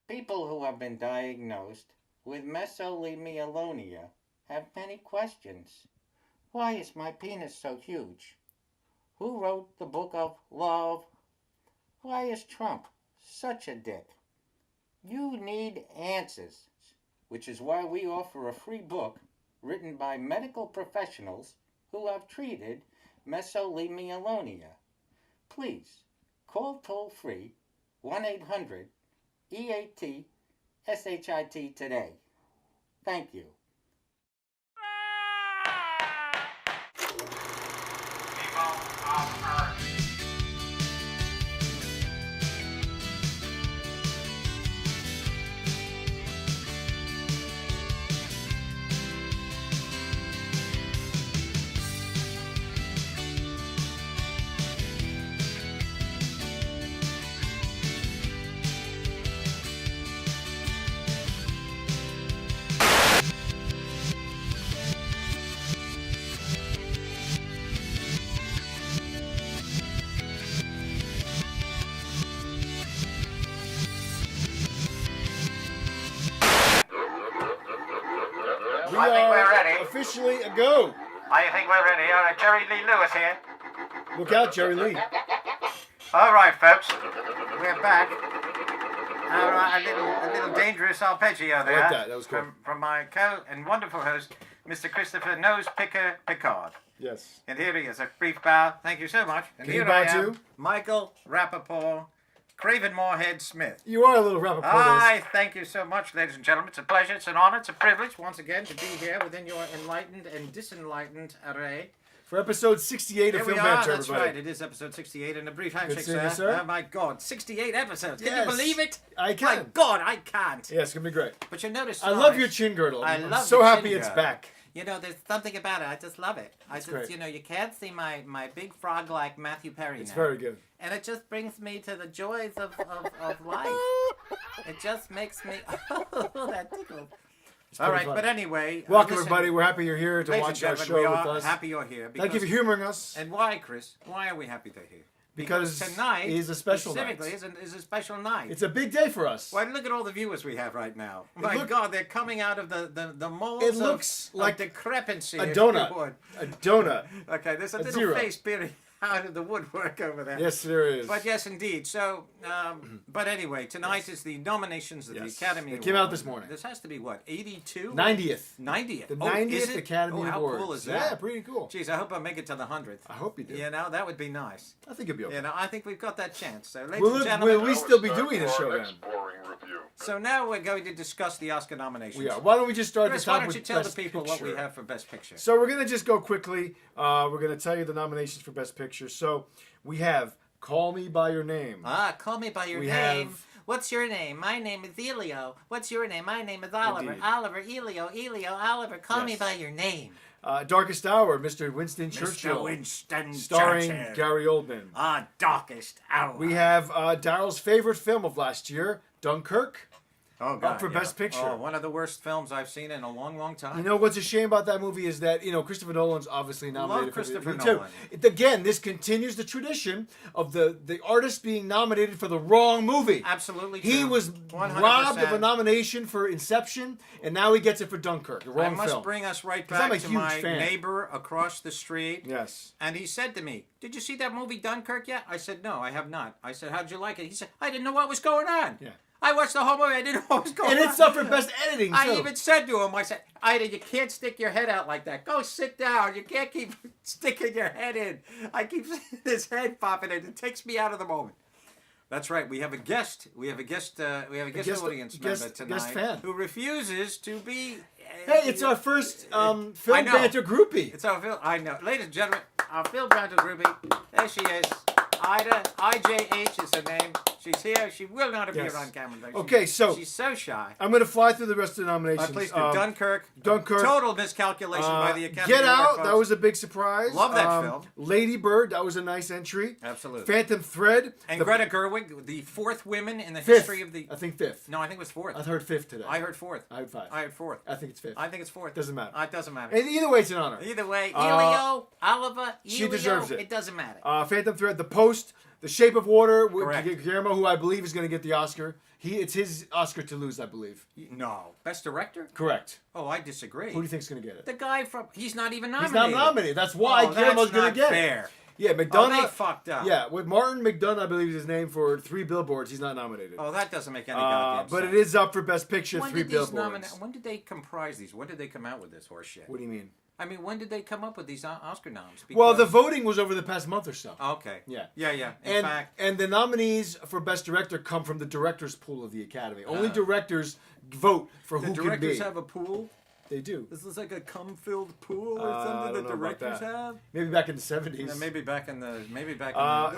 People who have been diagnosed with mesothelioma have many questions. Why is my penis so huge? Who wrote the book of love? Why is Trump such a dick? You need answers, which is why we offer a free book written by medical professionals who have treated mesothelioma. Please call toll free 1-800-EAT-SHIT today. Thank you. People of Earth. We I think we're are ready. officially a go. I think we're ready. All right, Jerry Lee Lewis here. Look out, Jerry Lee. All right, folks, we're back. All right, a little dangerous arpeggio there. I like that. That was cool. From my co and wonderful host, Mr. Christopher Nose Picker Picard. Yes. And here he is, a brief bow. Thank you so much. And Can you here I bow am, too? Michael Rappaport, Craven Moorhead Smith. You are a little Rappaport. I thank you so much, ladies and gentlemen. It's a pleasure, it's an honor, it's a privilege once again to be here within your enlightened and disenlightened array. For episode 68 of Here we Film are, Banter, that's everybody. right. It is episode 68 and a brief handshake, seeing you, sir. Oh my God, 68 episodes. Can Yes, you believe it? I My can. God, I can't. Yeah, it's going to be great. But you notice, I love your chin girdle. I I'm love so the happy chin it's girdle. back. You know, there's something about it. I just love it. great. You know, you can't see my big frog like Matthew Perry It's now. very good. And it just brings me to the joys of life. It just makes me. Oh, that tickles. All right, fun. but anyway. Welcome, listen, everybody. We're happy you're here to ladies and watch our gentlemen, show we with are us. happy you're here. Thank you for humoring us. And why, Chris? Why are we happy they're here? Because tonight is a special specifically night. is a special night. It's a big day for us. Why, look at all the viewers we have right now. My look- God, they're coming out of the molds It looks of like decrepency. A if you donut. would. A donut. Okay, there's a little zero. face peering out of the woodwork over there. Yes, there is. But yes, indeed. So, but anyway, tonight is the nominations of Yes. the Academy It Awards. came out this morning. This has to be what, 82? 90th. 90th. The Oh, 90th is it? Academy How Awards. cool is that? Yeah, pretty cool. Jeez, I hope I make it to the 100th. I hope you do. You know, that would be nice. I think it'll be okay. You know, I think we've got that chance. So, ladies Will and it- gentlemen, will we still be doing this show then? so now we're going to discuss the Oscar nominations. We are. Why don't we just start Chris, at the top why don't with you tell the Best people Picture. what we have for Best Picture? So we're going to just go quickly. We're going to tell you the nominations for Best Picture. So we have Call Me By Your Name. Call me by your We name. have- What's your name? My name is Elio. What's your name? My name is Oliver. Indeed. Oliver, Elio, Oliver. Call me Yes. by your name. Darkest Hour, Mr. Winston Churchill. Mr. Winston Starring Churchill. Gary Oldman. Darkest Hour. We have Daryl's favorite film of last year, Dunkirk. God, for Best Picture. Oh, one of the worst films I've seen in a long, long time. You know what's a shame about that movie is that, Christopher Nolan's obviously nominated Love for Christopher me too. Nolan. Again, this continues the tradition of the artist being nominated for the wrong movie. Absolutely He true. was 100%. robbed of a nomination for Inception, and now he gets it for Dunkirk, the I wrong must film. bring us right 'Cause I'm back a to huge my fan. neighbor across the street. Yes. And he said to me, "Did you see that movie Dunkirk yet?" I said, "No, I have not." I said, "How'd you like it?" He said, "I didn't know what was going on." Yeah. I watched the whole movie. I didn't know what was going And on. it's up for Best Editing, too. I even said to him, I said, "Ida, you can't stick your head out like that. Go sit down. You can't keep sticking your head in." I keep seeing his head popping in. It takes me out of the moment. That's right. We have a guest. We have a guest audience member tonight guest fan. who refuses to be. Hey, it's our first film I know. banter groupie. It's our Phil. I know, ladies and gentlemen, our Phil Banter groupie. There she is. Ida, IJH is her name. She's here. She will not appear Yes. on camera. Though. Okay, so- she's so shy. I'm going to fly through the rest of the nominations. Please do. Dunkirk. Dunkirk. Total miscalculation by the Academy Get Award, Out, folks. that was a big surprise. Love that film. Lady Bird, that was a nice entry. Absolutely. Phantom Thread. And the Greta Gerwig, the fourth woman in the fifth. history of the. I think fifth. No, I think it was fourth. I heard fifth today. I heard fourth. I heard five. I heard fourth. I think it's fifth. I think it's fourth. Doesn't matter. It doesn't matter. And either way, it's an honor. Either way, Uh, Elio, Oliver, she Elio, deserves it. It doesn't matter. Phantom Thread, The Post, The Shape of Water with Correct. Guillermo, who I believe is going to get the Oscar. It's his Oscar to lose, I believe. No. Best director? Correct. Oh, I disagree. Who do you think's going to get it? The guy from... He's not even He's nominated. not nominated. That's why Oh, Guillermo's that's going not to get fair. it. Yeah, Oh, McDonough. they fucked up. Yeah, with Martin McDonough, I believe is his name, for 3 Billboards. He's not nominated. Oh, that doesn't make any goddamn But sense. it is up for Best Picture, When 3 did these Billboards. when did they comprise these? When did they come out with this horse shit? What do you mean? I mean, when did they come up with these Oscar noms? Well, the Because- voting was over the past month or so. Okay. Yeah. Yeah. In fact, And the nominees for Best Director come from the directors' pool of the Academy. Only directors vote for the who can directors be. have a pool. They do. This is like a cum-filled pool or I something don't that know about directors that. have. Maybe back in the 70s. Yeah, maybe back in the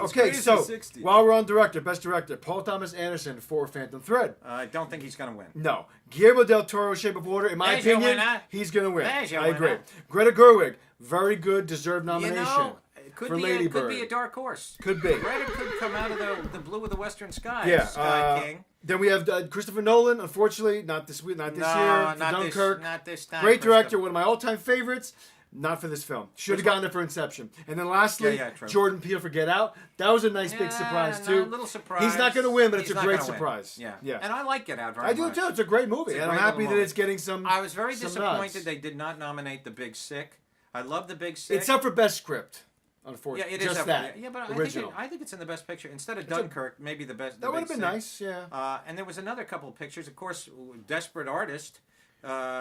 Okay, so 60s. while we're on director, Best Director, Paul Thomas Anderson for Phantom Thread. I don't think he's gonna win. No. Guillermo del Toro, Shape of Water, in my There's your opinion, winner. he's going to win. There's your I agree. winner. Greta Gerwig, very good, deserved nomination. You know, it could for be Lady could Bird. be a dark horse. Could be. Greta could come out of the blue of the western sky. Yeah. Sky King. Then we have Christopher Nolan, unfortunately, not this year, for not Dunkirk. This, not this time. Great director, Christopher. one of my all-time favorites. Not for this film. Should have Which gotten it for Inception. And then lastly, Yeah, true. Jordan Peele for Get Out. That was a nice big surprise no, too. A little surprise. He's not going to win, but it's He's a not great gonna win. surprise. Yeah. And I like Get Out very I do much. too. It's a great movie, It's a and I'm great happy little that movie. it's getting some. I was very some disappointed nods. they did not nominate The Big Sick. I love The Big Sick. It's up for best script. Yeah, Unfortunately, it is just up that. for, yeah, but original. I think it's in the best picture instead of Dunkirk. Maybe the best. That The would have Big been Sick. nice. Yeah. And there was another couple of pictures. Of course, Desperate Artist.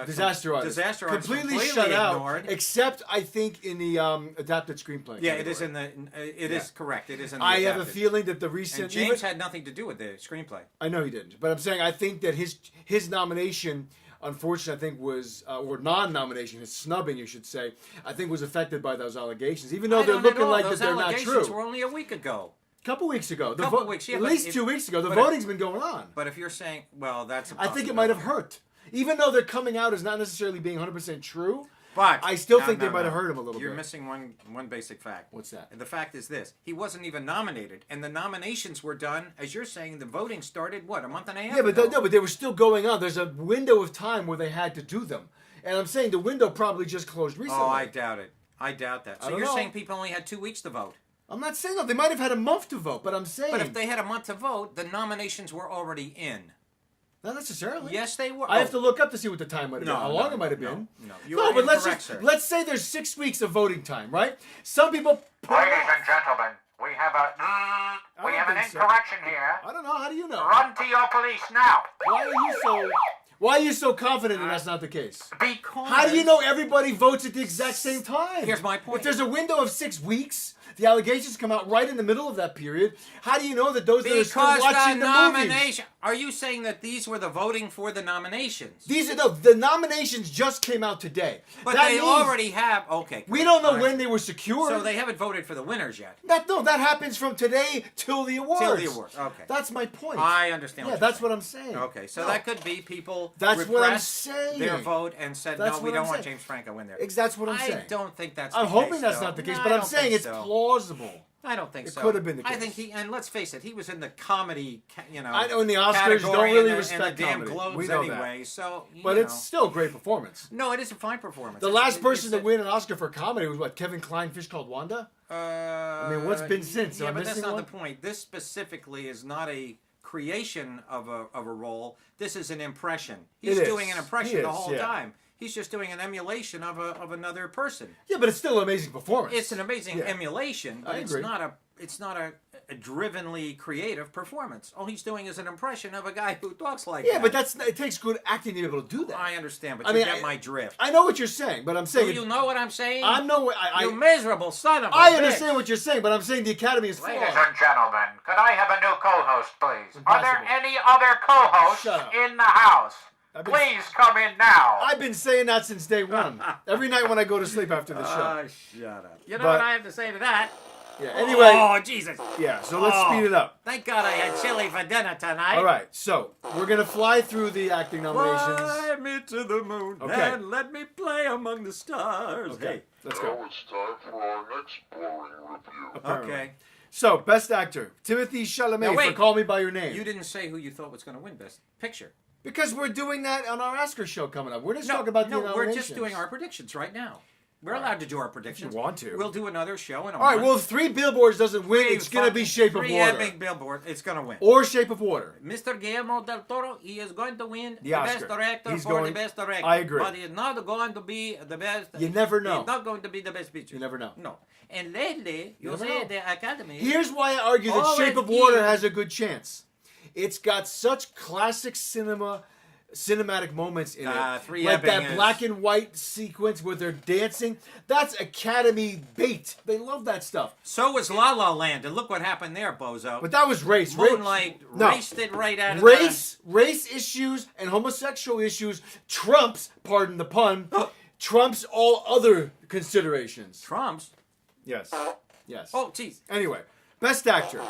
Disaster Artist. Disaster Artist. Completely shut out, ignored. except I think in the adapted screenplay. Yeah, category. it is in the. It is correct. It is in the. I have a adapted. feeling that the recent. And James even- had nothing to do with the screenplay. I know he didn't, but I'm saying I think that his nomination, unfortunately, I think was or non-nomination, his snubbing, you should say, I think was affected by those allegations, even though I they're don't looking at all. like that Those they're not allegations true. were only a week ago. A couple weeks ago, Couple weeks, yeah, at but least if- 2 weeks ago, the but if- voting's been going on. But if you're saying, well, that's. A I think it might have hurt, even though they're coming out as not necessarily being 100% true. But I still think they might have hurt him a little You're bit. missing one basic fact. What's that? And the fact is this: he wasn't even nominated, and the nominations were done, as you're saying. The voting started what, a month and a half? Yeah, but ago? no, but they were still going on. There's a window of time where they had to do them, and I'm saying the window probably just closed recently. Oh, I doubt it. I doubt that. So don't you're know. saying people only had 2 weeks to vote? I'm not saying that they might have had a month to vote, but I'm saying But if they had a month to vote, the nominations were already in. not necessarily. Yes, they were. I have to look up to see what the time might have been. How long it might have been. No, you No, are but incorrect, sir. let's say there's 6 weeks of voting time, right? Some people. Ladies and gentlemen, we have an think so. incorrection here. I don't know. How do you know? Run to your police now. Why are you so confident that that's not the case? Because How do you know everybody votes at the exact same time? Here's my point. If there's a window of 6 weeks, the allegations come out right in the middle of that period. How do you know that those that are still Because watching the the movies? nomination. Are you saying that these were the voting for the nominations? These are the nominations just came out today. But that they means already have. Okay. we don't know all right. when they were secured. So they haven't voted for the winners yet. That happens from today till the awards. Till the awards, okay. That's my point. I understand. Yeah, what that's you're what I'm saying. saying. Okay, so No. that could be people. That's what I'm repressed saying. Their vote and said That's no, we what don't I'm want saying. James Franco in there. That's what I'm I saying. don't think that's. I'm the hoping case, that's though. not the case, No, but I I'm don't saying think it's so. plausible. I don't think It so. could have been the I case. think and let's face it, he was in the comedy, I know, and the Oscars don't category really and respect the damn comedy. Globes We know that. anyway. So, But you it's know. still a great performance. No, it is a fine performance. The It's- last person it's to a- win an Oscar for comedy was what, Kevin Kline, Fish Called Wanda? I mean, what's been since? Am Yeah, I but that's missing not one? the point. This specifically is not a creation of a role. This is an impression. He's It is. doing an impression He the is, whole yeah. time. He's just doing an emulation of another person. Yeah, but it's still an amazing performance. It's an amazing Yeah. emulation, but I it's agree. not a drivenly creative performance. All he's doing is an impression of a guy who talks like Yeah, that. but it takes good acting to be able to do that. I understand, but I you mean, get my drift. I know what you're saying, but I'm saying Do you know what I'm saying? I know. You miserable son of a I bitch. understand what you're saying, but I'm saying the Academy is flawed. Ladies and gentlemen, could I have a new co-host, please? Are there Impossible. any other co-hosts Shut up. in the house? I've been- Please come in now. I've been saying that since day one. Every night when I go to sleep after the show. Shut up. You know But- what I have to say to that? Yeah. Anyway. Oh, Jesus. Yeah. So let's Oh. speed it up. Thank God I had chili for dinner tonight. All right. So we're gonna fly through the acting nominations. Fly me to the moon Okay. and let me play among the stars. Okay. Let's Now go. it's time for our next boring review. Hey, Apparently. okay. So best actor, Timothy Chalamet Now, for wait. Call Me by Your Name. You didn't say who you thought was going to win Best Picture. Because we're doing that on our Oscar show coming up. We're just No, talking about the no, nominations. we're just doing our predictions right now. We're allowed to do our predictions. If you want to. We'll do another show in a All right, month. well, if Three Billboards doesn't win, it's going to be Shape of Three Water. epic billboard. It's going to win. Or Shape of Water. Mr. Guillermo del Toro, he is going to win the Oscar. best director He's for going- the best director. I agree. But he's not going to be the best. You never know. He's not going to be the best picture. You never know. No. And lately, you never say know. the Academy. Here's why I argue that Always Shape of Water give- has a good chance. It's got such classic cinematic moments in it. Three like Ebbing that is- black and white sequence where they're dancing. That's Academy bait. They love that stuff. So was La La Land, and look what happened there, bozo. But that was race. Moonlight No. raced it right out of Race issues and homosexual issues trumps, pardon the pun, trumps all other considerations. Trump's. Yes. Yes. Oh, jeez. Anyway, Best Actor.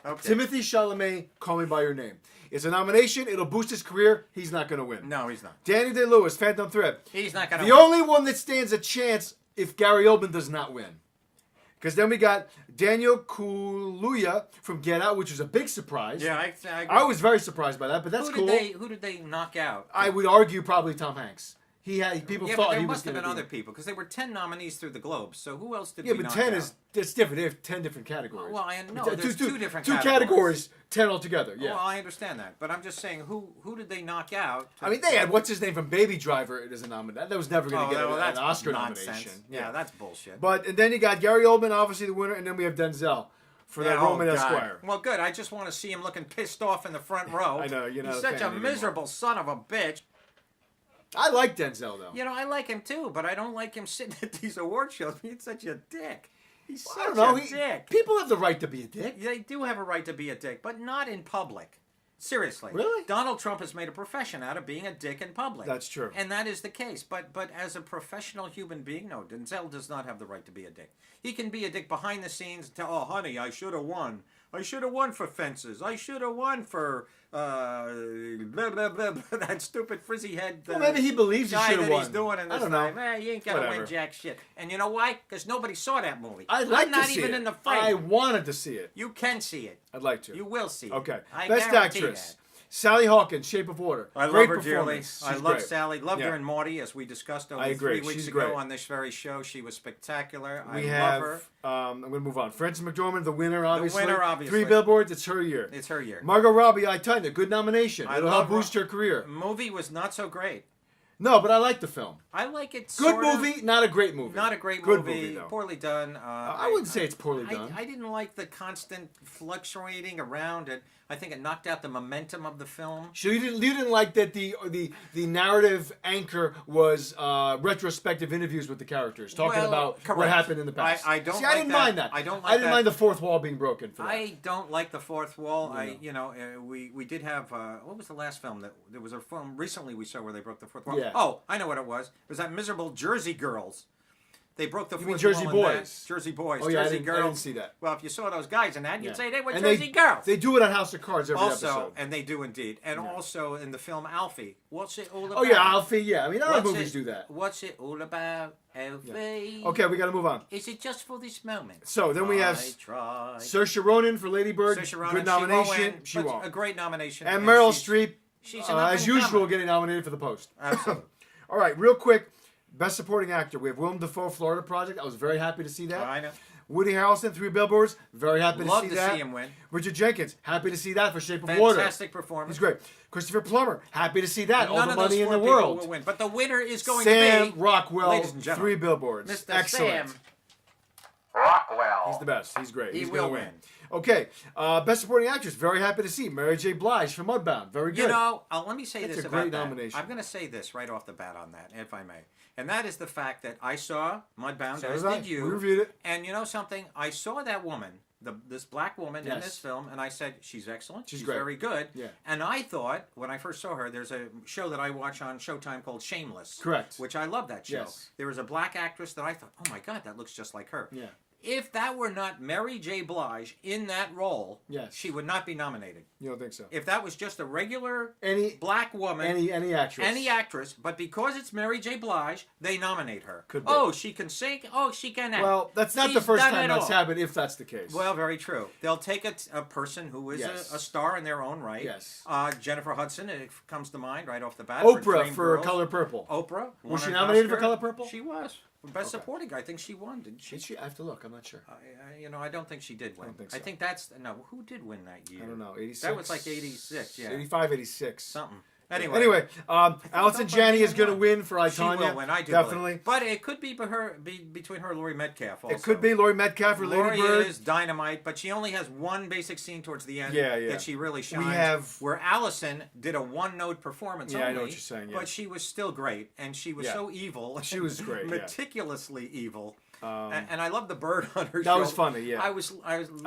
Okay. Timothy Chalamet, Call Me By Your Name. It's a nomination. It'll boost his career. He's not going to win. No, he's not. Danny Day-Lewis, Phantom Thread. He's not going to The win. only one that stands a chance if Gary Oldman does not win. Because then we got Daniel Kaluuya from Get Out, which was a big surprise. Yeah, I I was very surprised by that, but that's who cool. Who did they knock out? I would argue probably Tom Hanks. People Yeah, thought but there he was must have going been to other people because there were 10 nominees through the Globes. So who else did Yeah, we but knock 10 out? is it's different. They have 10 different categories. Well, I know Two- there's two- two different two categories. 10 altogether. Yeah. Well, I understand that, but I'm just saying who did they knock out? I mean, they had what's his name from Baby Driver as a nominee. That was never going to get well, an that's Oscar nonsense. nomination. Yeah, that's bullshit. And then you got Gary Oldman, obviously the winner, and then we have Denzel for that Roman God. Esquire. Well, good. I just want to see him looking pissed off in the front row. I know, you're not He's a such fan a anymore. miserable son of a bitch. I like Denzel though. You know, I like him too, but I don't like him sitting at these award shows. He's such a dick. He's I such don't know. a dick. People have the right to be a dick. They do have a right to be a dick, but not in public. Seriously. Really? Donald Trump has made a profession out of being a dick in public. That's true. And that is the case. But as a professional human being, no, Denzel does not have the right to be a dick. He can be a dick behind the scenes and tell, oh, honey, I should have won. I should have won for fences. I should have won for blah, blah, blah, blah, that stupid frizzy head Well, maybe he believes he guy should have that won. he's doing in this I don't know. life. You ain't got to Whatever. win jack shit. And you know why? Because nobody saw that movie. I'd like I'm not to see even it. in the frame. I wanted to see it. You can see it. I'd like to. You will see it. Okay. I Best guarantee Actress. that. Sally Hawkins, Shape of Water. I Great love her dearly. performance. I She's love great. Sally. Loved Yeah. her in Marty, as we discussed over I agree. 3 weeks She's ago great. on this very show. She was spectacular. We I have, love her. I'm going to move on. Frances McDormand, the winner, obviously. winner, obviously. 3 Billboards, it's her year. It's her year. Margot Robbie, I Tanya, good nomination. I It'll love help boost her career. The movie was not so great. No, but I like the film. I like it. Good sort of. movie, not a great movie. Not a great Good movie. though. Poorly done. I wouldn't say it's poorly done. I didn't like the constant fluctuating around it. I think it knocked out the momentum of the film. So you didn't like that the narrative anchor was retrospective interviews with the characters talking Well, about what correct. happened in the past. I don't See, like I didn't that. mind that. I don't like I didn't that. mind the fourth wall being broken for that. I don't like the fourth wall. Yeah. We did have what was the last film that there was a film recently we saw where they broke the fourth wall. Yeah. Oh, I know what it was. It was that miserable Jersey Girls. They broke the You fourth mean Jersey wall in that. Boys? Jersey Boys. Oh, yeah, I Jersey didn't- Girls. I didn't see that. Well, if you saw those guys in that, you'd Yeah. say they were And Jersey Girls. They do it on House of Cards every also, episode. and they do indeed. And also in the film Alfie. What's it all about? Oh yeah, Alfie. Yeah, I mean, other What's movies it- do that. What's it all about, Alfie? Okay, we got to move on. Is it just for this moment? So then we have I tried. Saoirse Ronan for Lady Bird. Saoirse Ronan, Good nomination. She won't win, won't. but a great nomination. And Meryl she's- Streep, She's an as up-and-comer. usual, getting nominated for the Post. Absolutely. All right, real quick. Best Supporting Actor. We have Willem Dafoe, Florida Project. I was very happy to see that. I know. Woody Harrelson, 3 Billboards. Very happy Love to see to that. see him win. Richard Jenkins, happy to see that for Shape of Water. Fantastic performance. He's great. Christopher Plummer, happy to see that. All None the of those money in four the people world. will win, but the winner is going Sam to be Rockwell, ladies and 3 gentlemen, Billboards. Mr. Excellent. Sam. Rockwell. He's the best. He's great. He He's will gonna win. Okay, Best Supporting Actress. Very happy to see Mary J. Blige from Mudbound. Very good. You know, let me say That's this a about great that. nomination. I'm going to say this right off the bat on that, if I may. And that is the fact that I saw Mudbound, So as did I. did you. We reviewed it. And you know something? I saw that woman, this black woman in Yes. this film, and I said, she's excellent. She's She's great. very good. Yeah. And I thought, when I first saw her, there's a show that I watch on Showtime called Shameless. Correct. Which I love that show. Yes. There was a black actress that I thought, oh my God, that looks just like her. Yeah. If that were not Mary J. Blige in that role, Yes. she would not be nominated. You don't think so? If that was just a regular Any black woman, any actress. any actress, but because it's Mary J. Blige, they nominate her. Could be. Oh, she can sing. Oh, she can act. Well, that's not the She's first done time it that's all. happened. If that's the case. Well, very true. They'll take a person who is Yes. a star in their own right. Yes. Jennifer Hudson, it comes to mind right off the bat. for Oprah for Dreamgirls. Color Purple. Oprah. Was she won an nominated for Oscar. Color Purple? She was. Best Okay. Supporting. I think she won, didn't she? Did she? I have to look. I'm not sure. I don't think she did win. I don't think so. I think that's no. Who did win that year? I don't know. 86. That was like 86. Yeah, 85, 86. something. Anyway, Allison Janney is going to win for I, She Tonya. will win. I do Definitely. believe. But it could be between her and Laurie Metcalf. Also. It could be Laurie Metcalf or Lady Laurie Bird. is dynamite, but she only has one basic scene towards the end Yeah. that she really shines. We have- where Allison did a one-note performance Yeah, only, I know what you're saying, yeah. but she was still great, and she was Yeah. so evil. She was great, yeah. meticulously evil. And I love the bird on her shoulder. That was funny, yeah. I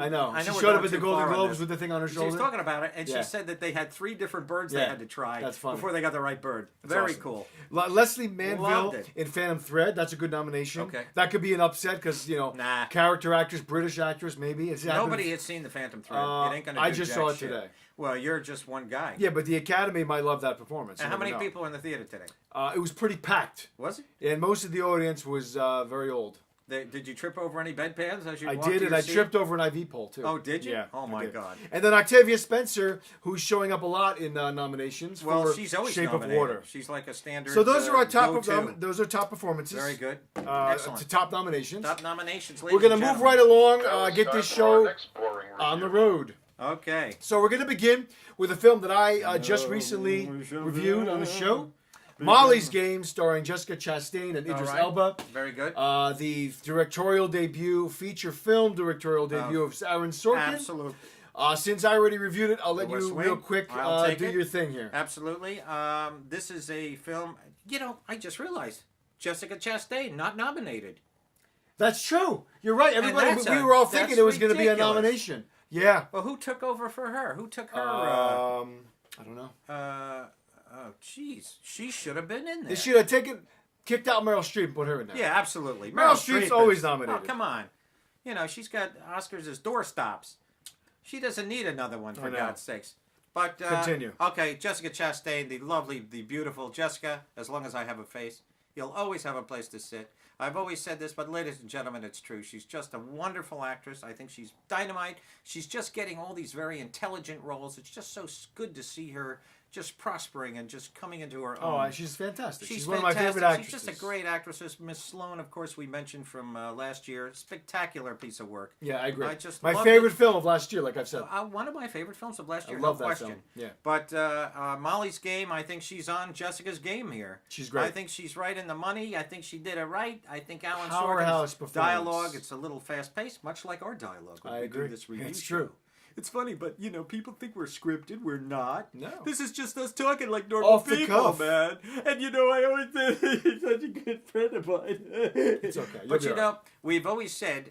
know. She we're showed up going at the too Golden far on Globes this. with the thing on her She shoulder. was talking about it, and Yeah. she said that they had 3 different birds they Yeah. had to try That's funny. before they got the right bird. That's Very awesome. cool. Leslie Manville Loved it. in Phantom Thread. That's a good nomination. Okay. That could be an upset because, Nah. character actress, British actress, maybe. Nobody had seen the Phantom Thread. It ain't gonna do I just jack saw it shit. today. Well, you're just one guy. Yeah, but the Academy might love that performance. And You how never many know. people were in the theater today? It was pretty packed. Was it? And most of the audience was very old. Did you trip over any bedpans as you I walked did, to and your I seat? tripped over an IV pole, too. Oh, did you? Yeah. Oh, I my did. God. And then Octavia Spencer, who's showing up a lot in nominations Well, for she's always Shape nominated. of Water. She's like a standard. So those are our top go-to. those are top performances. Very good. To Excellent. top nominations. Top nominations, We're ladies going and to move gentlemen. right along, Now it's get time this for our show next boring on the review. road. Okay. So we're going to begin with a film that I just recently reviewed on the show. Molly's Game, starring Jessica Chastain and Idris right. Elba. Very good. The directorial debut, feature film directorial debut of Aaron Sorkin. Absolutely. Since I already reviewed it, I'll let The West you Wing. real quick I'll take do it. your thing here. Absolutely. This is a film. I just realized Jessica Chastain not nominated. That's true. You're right. Everybody, that's we were all that's thinking it was going to be a ridiculous. nomination. Yeah. Well, who took over for her? Who took her? I don't know. Oh, jeez. She should have been in there. They should have kicked out Meryl Streep and put her in there. Yeah, absolutely. Meryl Streep's Streep always is- nominated. Oh, come on. She's got Oscars as doorstops. She doesn't need another one, I for know. God's sakes. But Continue. Okay, Jessica Chastain, the lovely, the beautiful Jessica. As long as I have a face, you'll always have a place to sit. I've always said this, but ladies and gentlemen, it's true. She's just a wonderful actress. I think she's dynamite. She's just getting all these very intelligent roles. It's just so good to see her just prospering and just coming into her own. Oh, she's fantastic. She's one of my fantastic. favorite actresses. She's just a great actress. Miss Sloane, of course, we mentioned from last year. Spectacular piece of work. Yeah, I agree. I just my loved favorite it. film of last year, like I've said. One of my favorite films of last year, I love no that question. film. Yeah. But Molly's Game, I think she's on Jessica's game here. She's great. I think she's right in the money. I think she did it right. I think Alan Powerhouse Sorkin's performance. dialogue, it's a little fast-paced, much like our dialogue when I we agree. do this review It's show. true. It's funny, but people think we're scripted. We're not. No. This is just us talking like normal Off the people, cuff. man. And I always said he's such a good friend of mine. It's okay. You'll But be all right. we've always said,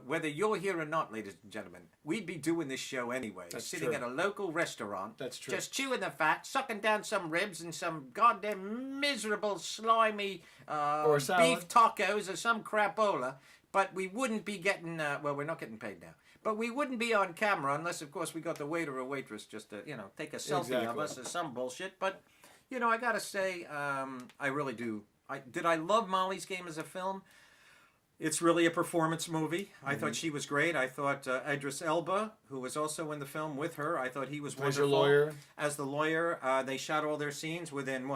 whether you're here or not, ladies and gentlemen, we'd be doing this show anyway. That's sitting true. at a local restaurant. That's true. Just chewing the fat, sucking down some ribs and some goddamn miserable, slimy Or salad. beef tacos or some crapola. But we wouldn't be getting, we're not getting paid now. But we wouldn't be on camera unless, of course, we got the waiter or waitress just to, take a selfie of Exactly. us or some bullshit. But, I got to say, I really do. Did I love Molly's Game as a film? It's really a performance movie. I thought she was great. I thought Idris Elba, who was also in the film with her, I thought he was Plays her wonderful. lawyer. As the lawyer, they shot all their scenes within,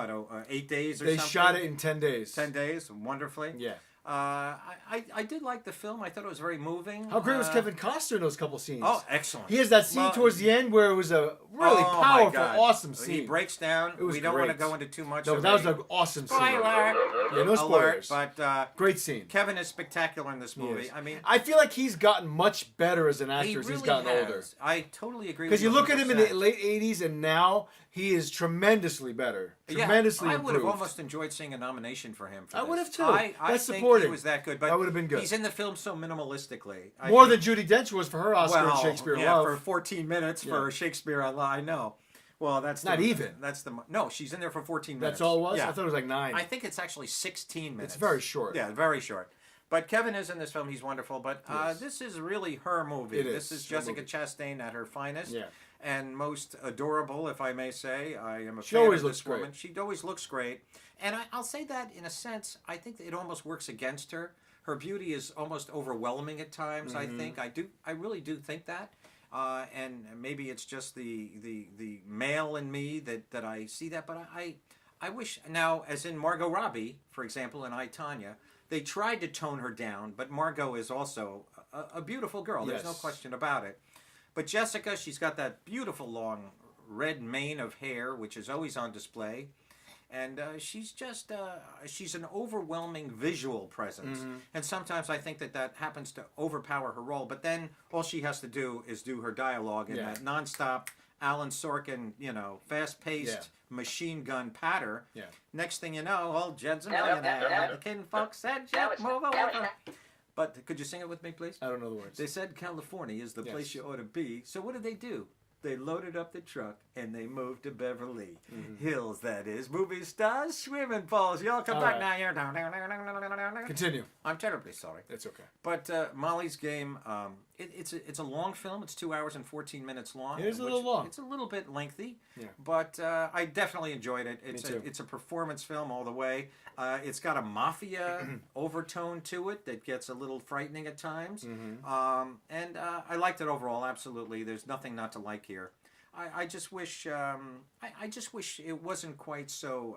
8 days or They something? shot it in 10 days. 10 days, wonderfully. Yeah. I did like the film. I thought it was very moving. How great was Kevin Costner in those couple scenes? Oh, excellent. He has that scene Well, towards the end where it was a really oh, my powerful, God. awesome He scene. breaks down. It was We don't want to great. go into too much. No, of that was a an awesome scene. spoiler Yeah, no alert. spoilers. But Great scene. Kevin is spectacular in this He movie. is. I mean, I feel like he's gotten much better as an actor he as really he's gotten has. older. I totally agree. Because with you look at him in the 100%. late 80s and now, he is tremendously better. Tremendously I would have improved. almost enjoyed seeing a nomination for him. For I this. would have too. I That's think supporting. he was that good, but That would have been good. He's in the film so minimalistically. I More think- than Judi Dench was for her Oscar in Shakespeare in yeah, Love. for 14 minutes for Shakespeare in Love. I know. Well, that's Not even. That's no. She's in there for 14 minutes. That's all it was? Yeah. I thought it was like 9. I think it's actually 16 minutes. It's very short. Yeah, very short. But Kevin is in this film. He's wonderful. But this is really her movie. It This is is her Jessica movie. Chastain at her finest. Yeah. And most adorable, if I may say. I am a She fan always of looks this woman. great. She always looks great. And I'll say that in a sense, I think that it almost works against her. Her beauty is almost overwhelming at times, I Mm-hmm. think. I really do think that. And maybe it's just the male in me that I see that. But I wish, now, as in Margot Robbie, for example, in I, Tonya, They tried to tone her down, but Margot is also a beautiful girl. There's no Yes. question about it. But Jessica, she's got that beautiful long red mane of hair, which is always on display. And she's just, she's an overwhelming visual presence. And sometimes I think that happens to overpower her role. But then all she has to do is do her dialogue in that nonstop Alan Sorkin, fast-paced machine gun patter. Yeah. Next thing you know, old Jed's a millionaire. The kin folks said, Jed, move over. But could you sing it with me, please? I don't know the words. They said California is the place you ought to be. So what did they do? They loaded up the truck and they moved to Beverly Hills, that is. Movie stars, swimming pools. Y'all come All back right. now. You're down. Continue. I'm terribly sorry. It's okay. But Molly's Game, it's a long film. It's 2 hours and 14 minutes long. It is a little long. It's a little bit lengthy. Yeah. But I definitely enjoyed it. Me too. It's a performance film all the way. It's got a mafia overtone to it that gets a little frightening at times. And I liked it overall, absolutely. There's nothing not to like here. I just wish I just wish it wasn't quite so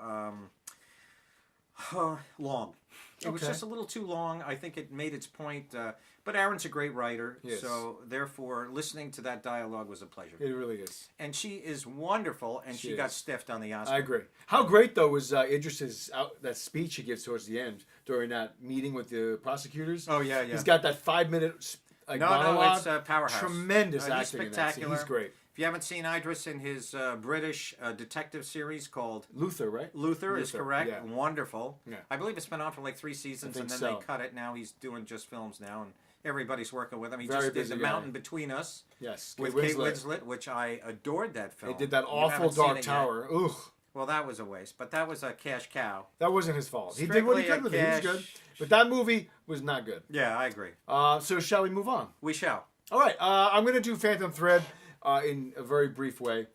long. It was just a little too long. I think it made its point. But Aaron's a great writer, so therefore listening to that dialogue was a pleasure. It really is. And she is wonderful, and she got stiffed on the Oscar. I agree. How great though was Idris's that speech he gives towards the end during that meeting with the prosecutors. Oh yeah. He's got that 5-minute monologue. No, it's Powerhouse. Tremendous He's acting in that scene. spectacular. He's great. If you haven't seen Idris in his British detective series called Luther, right? Luther is correct. Yeah. Wonderful. Yeah. I believe it's been on for like 3 seasons, I and think then so. they cut it. Now he's doing just films now, and everybody's working with him. He Very just did busy The guy. Mountain Between Us Yes. with Kate Winslet, which I adored that film. They did that You awful haven't seen Dark it yet. Tower. Ugh. Well, that was a waste, but that was a cash cow. That wasn't his fault. He did what he Strictly could with a it. He was cash- good. But that movie was not good. Yeah, I agree. So shall we move on? We shall. All right. I'm going to do Phantom Thread in a very brief way.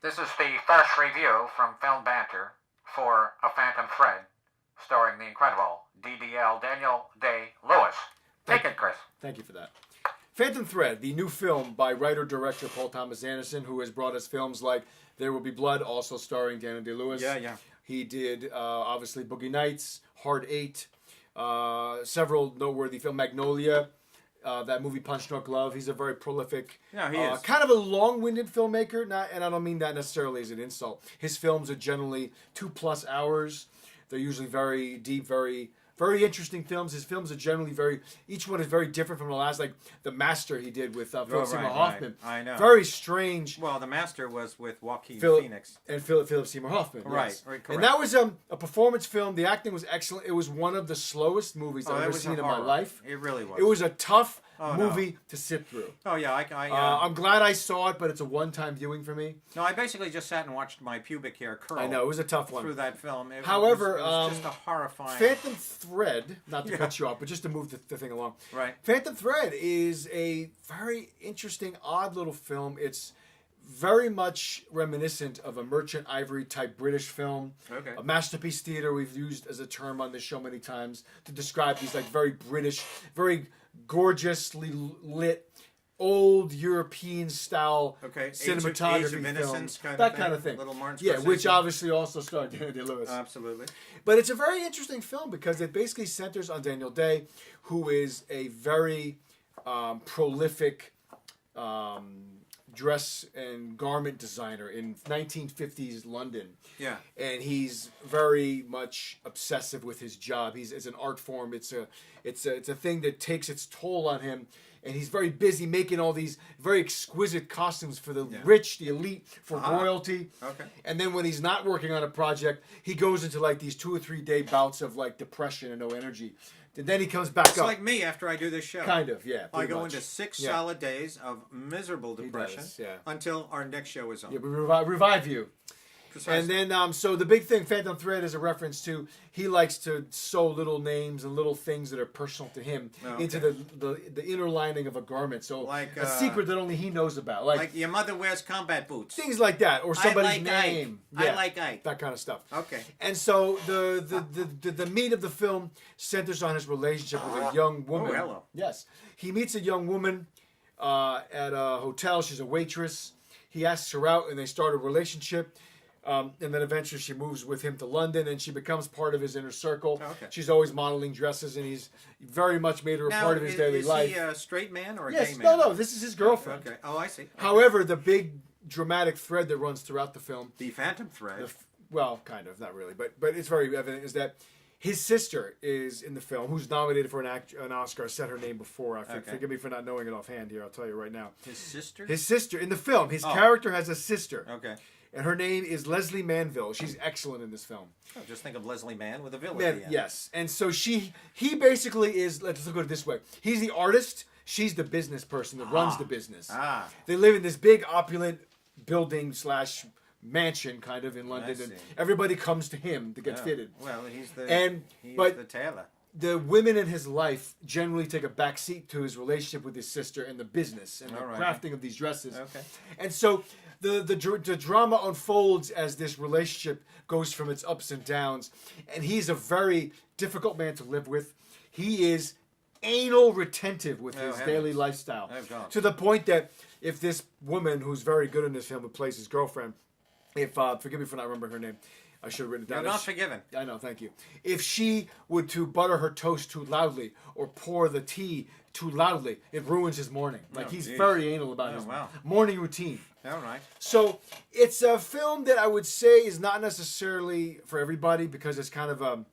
This is the first review from Film Banter for A Phantom Thread, starring the incredible DDL Daniel Day-Lewis. Take it, Chris. Thank you for that. Phantom Thread, the new film by writer-director Paul Thomas Anderson, who has brought us films like There Will Be Blood, also starring Daniel Day-Lewis. Yeah. He did, obviously, Boogie Nights, Hard 8, several noteworthy films, Magnolia, that movie Punch Drunk Love. He's a very prolific, Yeah, he is. kind of a long-winded filmmaker, and I don't mean that necessarily as an insult. His films are generally 2+ hours. They're usually very deep, very interesting films. His films are generally each one is very different from the last. Like The Master he did with Philip Seymour Hoffman. Right. I know. Very strange. Well, The Master was with Joaquin Philip- Phoenix. And Philip Seymour Hoffman. Right, yes. right, correct. And that was a performance film. The acting was excellent. It was one of the slowest movies I've that ever was seen a in my horror. life. It really was. It was a tough no. movie to sit through. Oh yeah, I'm glad I saw it, but it's a one-time viewing for me. No, I basically just sat and watched my pubic hair curl. I know, it was a tough one. Through that film. However, it was just a horrifying. Phantom Thread, not to cut you off, but just to move the thing along. Right. Phantom Thread is a very interesting, odd little film. It's very much reminiscent of a Merchant Ivory type British film. Okay. A masterpiece theater we've used as a term on this show many times to describe these like very British, very gorgeously lit, old European style cinematography Age of Innocence films. kind That of thing. Little Martin Yeah, which Scorsese. obviously also starred Daniel Day-Lewis. Absolutely. But it's a very interesting film because it basically centers on Daniel Day, who is a very prolific dress and garment designer in 1950s London. Yeah. And he's very much obsessive with his job. It's an art form. It's a thing that takes its toll on him. And he's very busy making all these very exquisite costumes for the rich, the elite, for royalty. Okay. And then when he's not working on a project, he goes into like these 2 or 3 day bouts of like depression and no energy. And then he comes back It's up. like me after I do this show. Kind of, yeah. I pretty go much. into 6 solid days of miserable depression does, yeah. until our next show is on. Yeah, we revive you. Precisely. And then, so the big thing, Phantom Thread is a reference to, he likes to sew little names and little things that are personal to him into the inner lining of a garment. So Like, a secret that only he knows about. Like your mother wears combat boots. things like that. Or somebody's like name. Ike. Yeah, I like Ike. that kind of stuff. Okay. And so the meat of the film centers on his relationship with a young woman. Oh, hello. Yes. He meets a young woman at a hotel. She's a waitress. He asks her out and they start a relationship. And then eventually she moves with him to London, and she becomes part of his inner circle. Okay. She's always modeling dresses, and he's very much made her a Now, part of his daily life. Is he a straight man or a Yes, gay man? no, this is his girlfriend. Okay. Oh, I see. Okay. However, the big dramatic thread that runs throughout the film, The Phantom Thread. well, kind of, not really, but it's very evident, is that his sister is in the film, who's nominated for an Oscar. I said her name before. Forgive me for not knowing it offhand here. I'll tell you right now. His sister? His sister in the film. His character has a sister. Okay. And her name is Leslie Manville. She's excellent in this film. Oh, just think of Leslie Mann with a villa at the end. Yes. And so he basically is, let's look at it this way. He's the artist. She's the business person that runs the business. They live in this big opulent building / mansion kind of in London. And everybody comes to him to get fitted. Well, he's the but the tailor. the women in his life generally take a back seat to his relationship with his sister and the business and the crafting of these dresses. Okay. And so the drama unfolds as this relationship goes from its ups and downs. And he's a very difficult man to live with. He is anal retentive with his daily lifestyle. To the point that if this woman, who's very good in this film, who plays his girlfriend, forgive me for not remembering her name, I should have written it down. You're not forgiven. I know, thank you. If she would to butter her toast too loudly or pour the tea too loudly, it ruins his morning. Like he's very anal about his morning routine. All right. So it's a film that I would say is not necessarily for everybody because it's kind of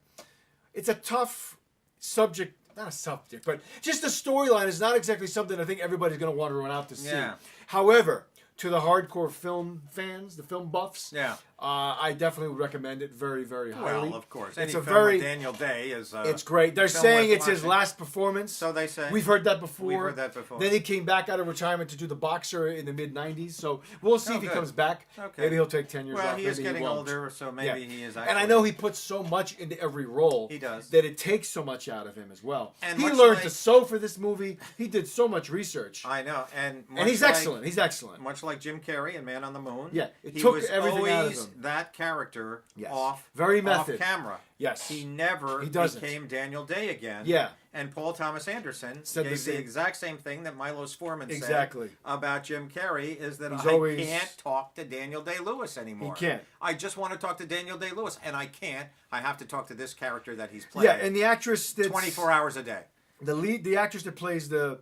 it's a tough subject. Not a subject, but just the storyline is not exactly something I think everybody's going to want to run out to see. Yeah. However, to the hardcore film fans, the film buffs, Yeah. I definitely would recommend it very, very highly. Well, of course. It's Any a film very with Daniel Day is. It's great. They're film saying worth it's his watching. last performance. So they say. We've heard that before. We've heard that before. Then he came back out of retirement to do The Boxer in the mid '90s. So we'll see if he good. comes back. Okay. Maybe he'll take 10 years Well, off. he is Maybe getting won't. older, so maybe he is. And I actually- know he puts so much into every role. He does. That it takes so much out of him as well. And he much learned like- to sew for this movie. He did so much research. I know, and He's like- excellent. He's excellent. Much like Jim Carrey in Man on the Moon. Yeah, it he took was everything always out of him. that character Yes. off, Very off method. camera. Yes. He never He doesn't. became Daniel Day again. Yeah. And Paul Thomas Anderson Said the gave the same- exact same thing that Milos Forman Exactly. said about Jim Carrey, is that He's I always- can't talk to Daniel Day-Lewis anymore. He can't. I just want to talk to Daniel Day-Lewis, and I can't. I have to talk to this character that he's playing. Yeah, and the actress that's 24 hours a day. the actress that plays the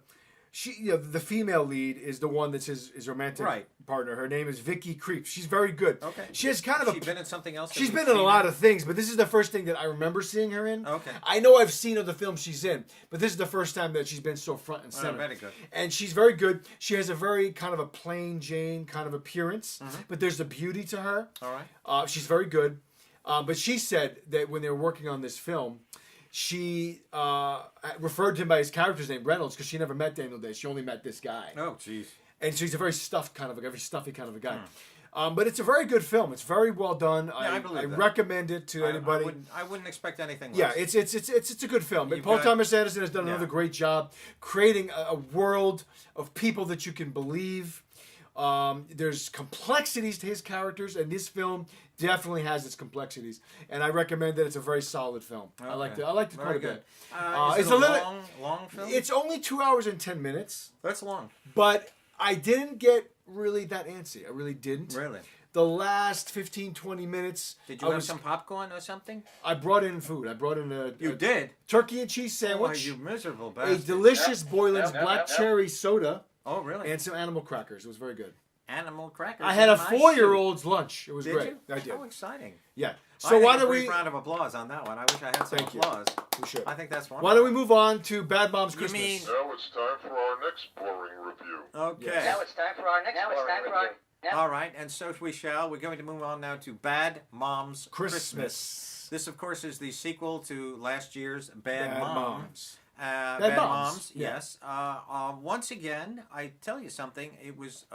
female lead is the one that's his romantic partner. Her name is Vicky Creeps. She's very good. Okay. She has kind of She's been in something else? that She's we've been in a seen lot her? of things, but this is the first thing that I remember seeing her in. Okay. I know I've seen other films she's in, but this is the first time that she's been so front and center. very good. And she's very good. She has a very kind of a plain Jane kind of appearance, but there's a beauty to her. All right. She's very good. But she said that when they were working on this film, she referred to him by his character's name, Reynolds, because she never met Daniel Day. She only met this guy. Oh, jeez. And so he's a very stuffy kind of a guy. But it's a very good film. It's very well done. I believe that. recommend it to anybody. I wouldn't expect anything Yeah, less. it's a good film. But You've Paul got- Thomas Anderson has done another Yeah. great job creating a world of people that you can believe. There's complexities to his characters, and this film definitely has its complexities. And I recommend that it's a very solid film. I liked it quite Very a good. bit. Is it's it a little. long film? It's only 2 hours and 10 minutes, That's long. but I didn't get really that antsy. I really didn't. Really? The last 15, 20 minutes. Did you have some popcorn or something? I brought in food. I brought in a did? turkey and cheese Oh, sandwich, you miserable a bastard. delicious Boylan's black cherry soda, Oh, really? and some animal crackers. It was very good. Animal crackers. I had a in my 4-year-old's lunch. It was Did great. you? I did. How exciting. Yeah. I So think why a don't brief we? round of applause on that one. I wish I had some Thank you. applause. We should. I think that's wonderful. Why don't we move on to Bad Moms You Christmas? mean- Now it's time for our next boring review. Okay. Yes. It's time for our next review. All right, and so we shall. We're going to move on now to Bad Moms Christmas. This, of course, is the sequel to last year's Bad, Bad Moms. Moms. Bad Moms, Moms, yeah. yes. Once again, I tell you something. It was.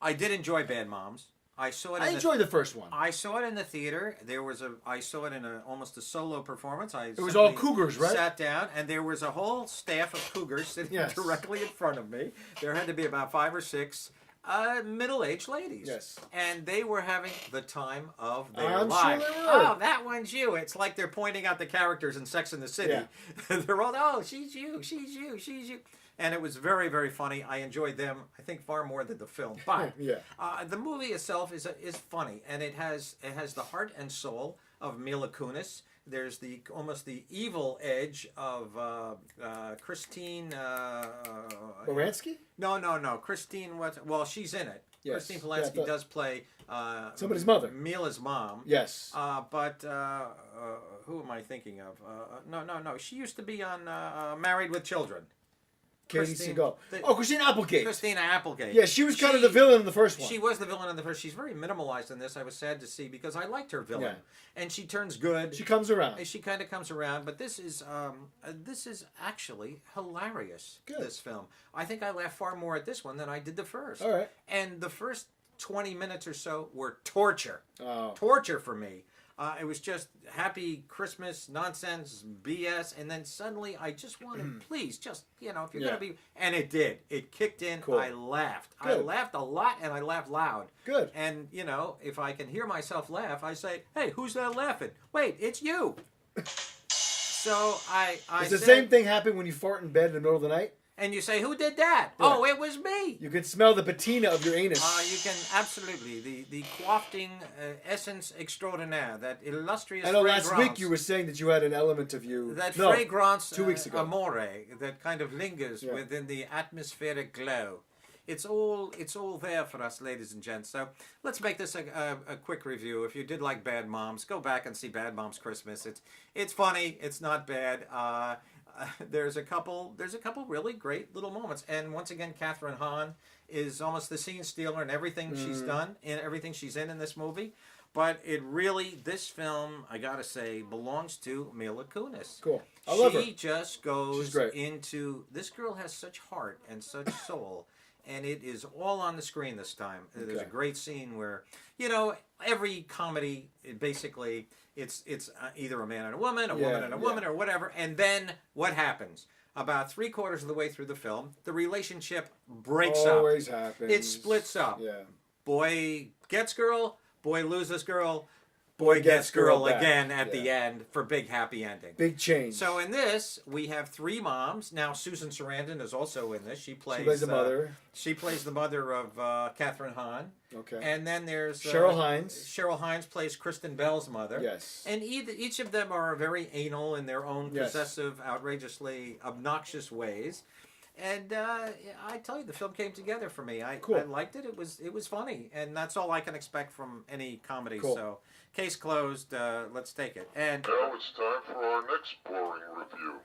I did enjoy Bad Moms. I saw it. I enjoyed the first one. I saw it in the theater. I saw it in almost a solo performance. It was all cougars, right? Sat down, and there was a whole staff of cougars sitting Yes. directly in front of me. There had to be about 5 or 6 middle-aged ladies. Yes. And they were having the time of their I'm life. sure they were. Oh, that one's you. It's like they're pointing out the characters in Sex and the City. Yeah. They're all, oh, she's you, she's you, she's you. And it was very, very funny. I enjoyed them, I think, far more than the film. But Yeah. the movie itself is funny, and it has the heart and soul of Mila Kunis. There's almost the evil edge of Christine. Baranski? No. Christine. Well, she's in it. Yes. Christine Polanski does play somebody's mother. Mila's mom. Yes. But who am I thinking of? No. She used to be on Married with Children. Katie Christine- Seagal. the- Christina Applegate. Christina Applegate. Yeah, she was kind of the villain in the first one. She was the villain in the first. She's very minimalized in this. I was sad to see because I liked her villain, Yeah. and she turns good. She comes around. She kind of comes around, but this is actually hilarious. Good. This film. I think I laughed far more at this one than I did the first. All right. And the first 20 minutes or so were torture. Oh. Torture for me. It was just happy Christmas nonsense BS, and then suddenly I just wanted, please, just if you're gonna be, and it did. It kicked in. Cool. I laughed. I Good. laughed a lot, and I laughed loud. Good. And if I can hear myself laugh, I say, "Hey, who's that laughing? Wait, it's you." So I Does the said- same thing happen when you fart in bed in the middle of the night? And you say, "Who did that?" Yeah. Oh, it was me. You can smell the patina of your anus. You can absolutely the wafting essence extraordinaire, that illustrious. I know last fragrance, week you were saying that you had an element of you. that No, fragrance 2 weeks ago. amore that kind of lingers Yeah. within the atmospheric glow. It's all there for us, ladies and gents. So let's make this a quick review. If you did like Bad Moms, go back and see Bad Moms Christmas. It's funny. It's not bad. There's a couple really great little moments, and once again, Catherine Hahn is almost the scene stealer in everything she's done, in everything she's in this movie. But this film, I gotta say, belongs to Mila Kunis. Cool. I love her. She just goes She's great. into, this girl has such heart and such soul, and it is all on the screen this time. There's a Okay. great scene where, every comedy, basically, it's either a man and a woman, woman and a woman, or whatever, and then what happens? About 3/4 of the way through the film, the relationship breaks Always up. happens. It splits up. Yeah. Boy gets girl, boy loses girl, boy gets girl back. again at Yeah. the end for big happy ending. Big change. So in this, we have 3 moms. Now Susan Sarandon is also in this. She plays the mother. She plays the mother of Catherine Hahn. Okay. And then there's Cheryl Hines. Cheryl Hines plays Kristen Bell's mother. Yes. And each of them are very anal in their own Yes. possessive, outrageously obnoxious ways. And I tell you, the film came together for me. I liked it. It was funny, and that's all I can expect from any comedy. Cool. So, case closed. Let's take it. And Now it's time for our next boring review.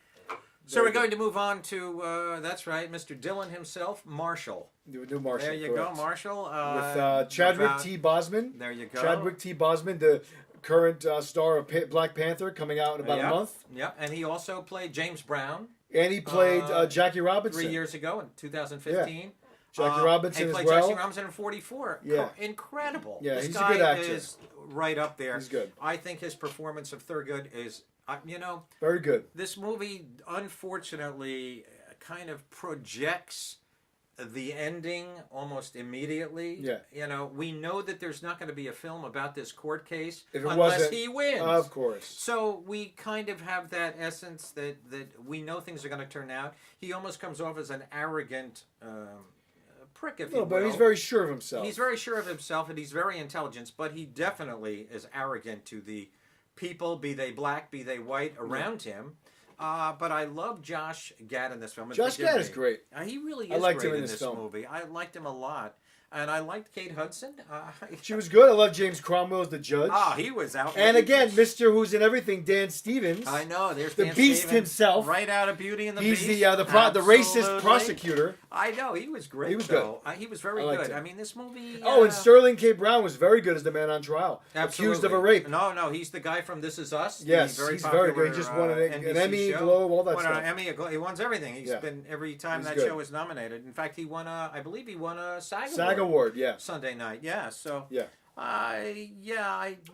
so we're going to move on to that's right, Mr. Dillon himself, Marshall. You do Marshall. There you correct. go, Marshall. With Chadwick about- T. Boseman. There you go. Chadwick T. Boseman, the current star of Black Panther, coming out in about a month. Yeah, and he also played James Brown And he played Jackie Robinson. 3 years ago in 2015. Jackie Robinson and he as played well. Jackie Robinson in 44. Yeah. Incredible. Yeah, this he's a guy good actor. is right up there. He's good. I think his performance of Thurgood is, Very good. this movie unfortunately kind of projects the ending almost immediately. Yeah. We know that there's not going to be a film about this court case If it unless wasn't, he wins. Of course. So we kind of have that essence that we know things are going to turn out. He almost comes off as an arrogant prick, if you will. No, but he's very sure of himself. He's very sure of himself, and he's very intelligent, but he definitely is arrogant to the people, be they black, be they white, around him. But I love Josh Gad in this film. And Josh forgive Gad is me. great. He really is I liked great him in in this this film. movie. I liked him a lot. And I liked Kate Hudson. She was good. I love James Cromwell as the judge. He was out. And again, Mr. Who's in Everything, Dan Stevens. I know. There's the Dan Beast Stevens, himself. right out of Beauty and the He's Beast. the racist Absolutely. prosecutor. I know. He was great. He was though. He was very I liked good. him. I mean, this movie. Oh, and Sterling K. Brown was very good as the man on trial, Absolutely. accused of a rape. No, he's the guy from This Is Us. the Yes, very he's popular, very good. He just won an NBC Emmy, show. Globe, all that Won stuff. An Emmy, he won everything. He's Yeah. been every time He's that good. show was nominated. In fact, he won I believe he won a SAG SAG Award, yeah. Sunday night. Yeah. So. Yeah. I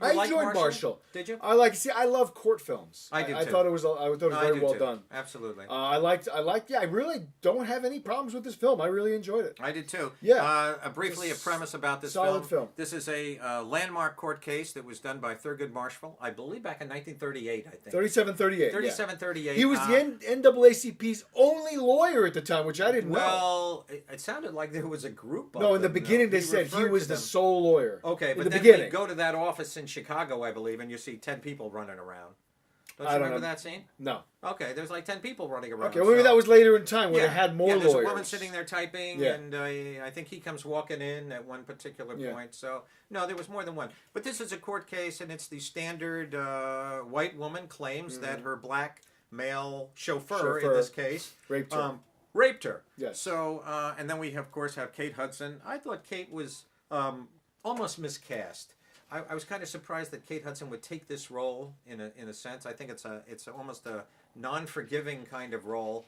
I like enjoyed Marshall. Did you? I love court films. I did I too. thought it was very do well too. done. Absolutely. I liked. Yeah, I really don't have any problems with this film. I really enjoyed it. I did too. Yeah. Briefly, a premise about this solid film. This is a landmark court case that was done by Thurgood Marshall, I believe, back in 1938. I think. 37-38. 37-38. He was the NAACP's only lawyer at the time, which I didn't know. Well, it sounded like there was a group. No, in the them, beginning they said he referred was to the them. sole lawyer. Okay, in but the then beginning. we go to that office in Chicago, I believe, and you see 10 people running around. Don't you I don't remember know. that scene? No. Okay, there's like 10 people running around. Okay, well, maybe that was later in time when yeah, they had more there's lawyers. a woman sitting there typing, Yeah. and I think he comes walking in at one particular point. So, no, there was more than one. But this is a court case, and it's the standard white woman claims that her black male chauffeur in this case raped her. Raped her. Yes. So, and then we, of course, have Kate Hudson. I thought Kate was almost miscast. I was kind of surprised that Kate Hudson would take this role in a sense. I think it's almost a non-forgiving kind of role.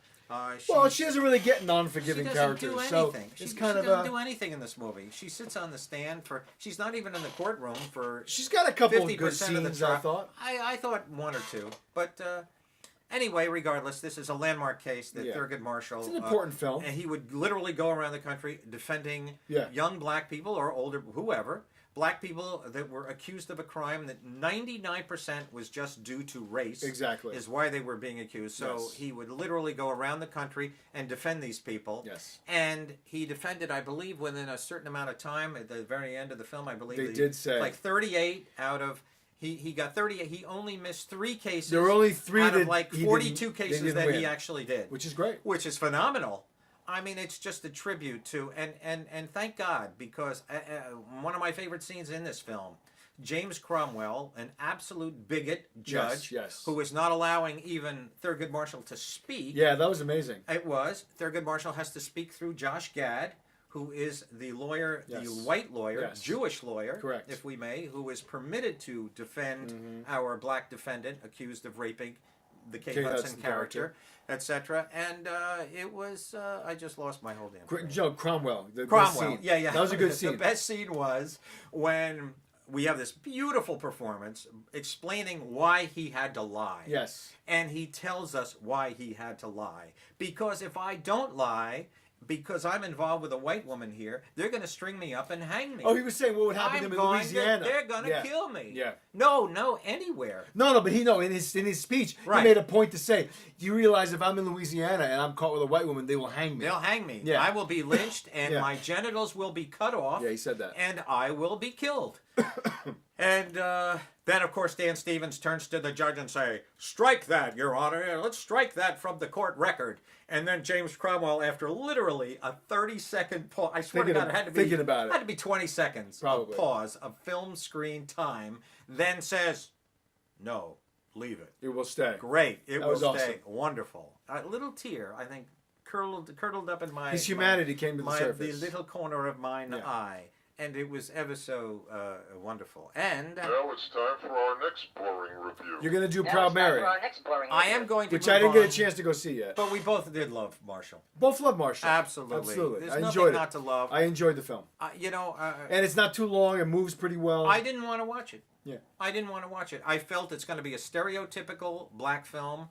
Well, she doesn't really get non-forgiving she doesn't characters, do so anything. it's She kind of doesn't do anything in this movie. She sits on the stand for. She's not even in the courtroom for. She's got a couple of 50% good of the scenes, trial. I thought. I thought one or two, but anyway, regardless, this is a landmark case that Yeah. Thurgood Marshall. It's an important film. And he would literally go around the country defending Yeah. young black people or older, whoever. Black people that were accused of a crime that 99% was just due to race. Exactly. Is why they were being accused. So Yes. he would literally go around the country and defend these people. Yes. And he defended, I believe, within a certain amount of time. At the very end of the film, I believe They did say. like 38 out of. He got 38. He only missed 3 cases. There were only 3 out that of like he 42 didn't- they cases didn't that win. he actually did, Which is great. which is phenomenal. I mean, it's just a tribute to, and thank God, because one of my favorite scenes in this film, James Cromwell, an absolute bigot judge, Yes. who is not allowing even Thurgood Marshall to speak. Yeah, that was amazing. It was. Thurgood Marshall has to speak through Josh Gad, who is the lawyer, Yes. the white lawyer, Yes. Jewish lawyer, Correct. if we may, who is permitted to defend our black defendant accused of raping the Kate Hudson character, etc. And it was, I just lost my whole damn thing. Joe Cromwell. The best Cromwell, scene. yeah. That was a good The scene. best scene was when we have this beautiful performance explaining why he had to lie. Yes. And he tells us why he had to lie. Because if I don't lie, because I'm involved with a white woman here, they're going to string me up and hang me. Oh, he was saying what would happen to him in Louisiana. They're going to Yeah. kill me. Yeah. No, anywhere. No, but in his speech, Right. he made a point to say, "Do you realize if I'm in Louisiana and I'm caught with a white woman, they will hang me." They'll hang me. Yeah. I will be lynched, and Yeah. my genitals will be cut off. Yeah, he said that. And I will be killed. And then, of course, Dan Stevens turns to the judge and say, "Strike that, Your Honor. Let's strike that from the court record." And then James Cromwell, after literally a 30-second pause, I swear to God, it had to be Thinking about it. had to be 20 seconds Probably. of pause of film screen time, then says, "No, leave it." It will stay. Great. It That will was stay. awesome. Wonderful. A little tear, I think, curdled up in my... His humanity came to the the surface. little corner of mine Yeah. eye. And it was ever so wonderful. And Now it's time for our next boring review. You're gonna do Now Proud it's time Mary, for our next boring I review. am going to which move I didn't get a on, chance to go see yet. But we both did love Marshall. Both love Marshall. Absolutely. There's I nothing enjoyed not it. to love. I enjoyed the film, and it's not too long. It moves pretty well. I didn't want to watch it. Yeah. I didn't want to watch it. I felt it's going to be a stereotypical black film.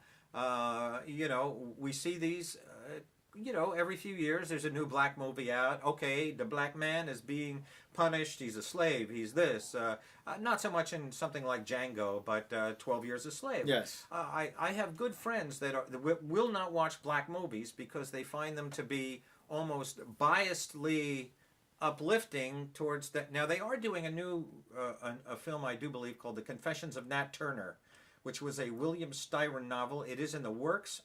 We see these, every few years there's a new black movie out. Okay, the black man is being punished. He's a slave. He's this. Not so much in something like Django, but 12 Years a Slave. Yes. I have good friends that will not watch black movies because they find them to be almost biasedly uplifting towards that. Now they are doing a new a film, I do believe, called The Confessions of Nat Turner, which was a William Styron novel. It is in the works.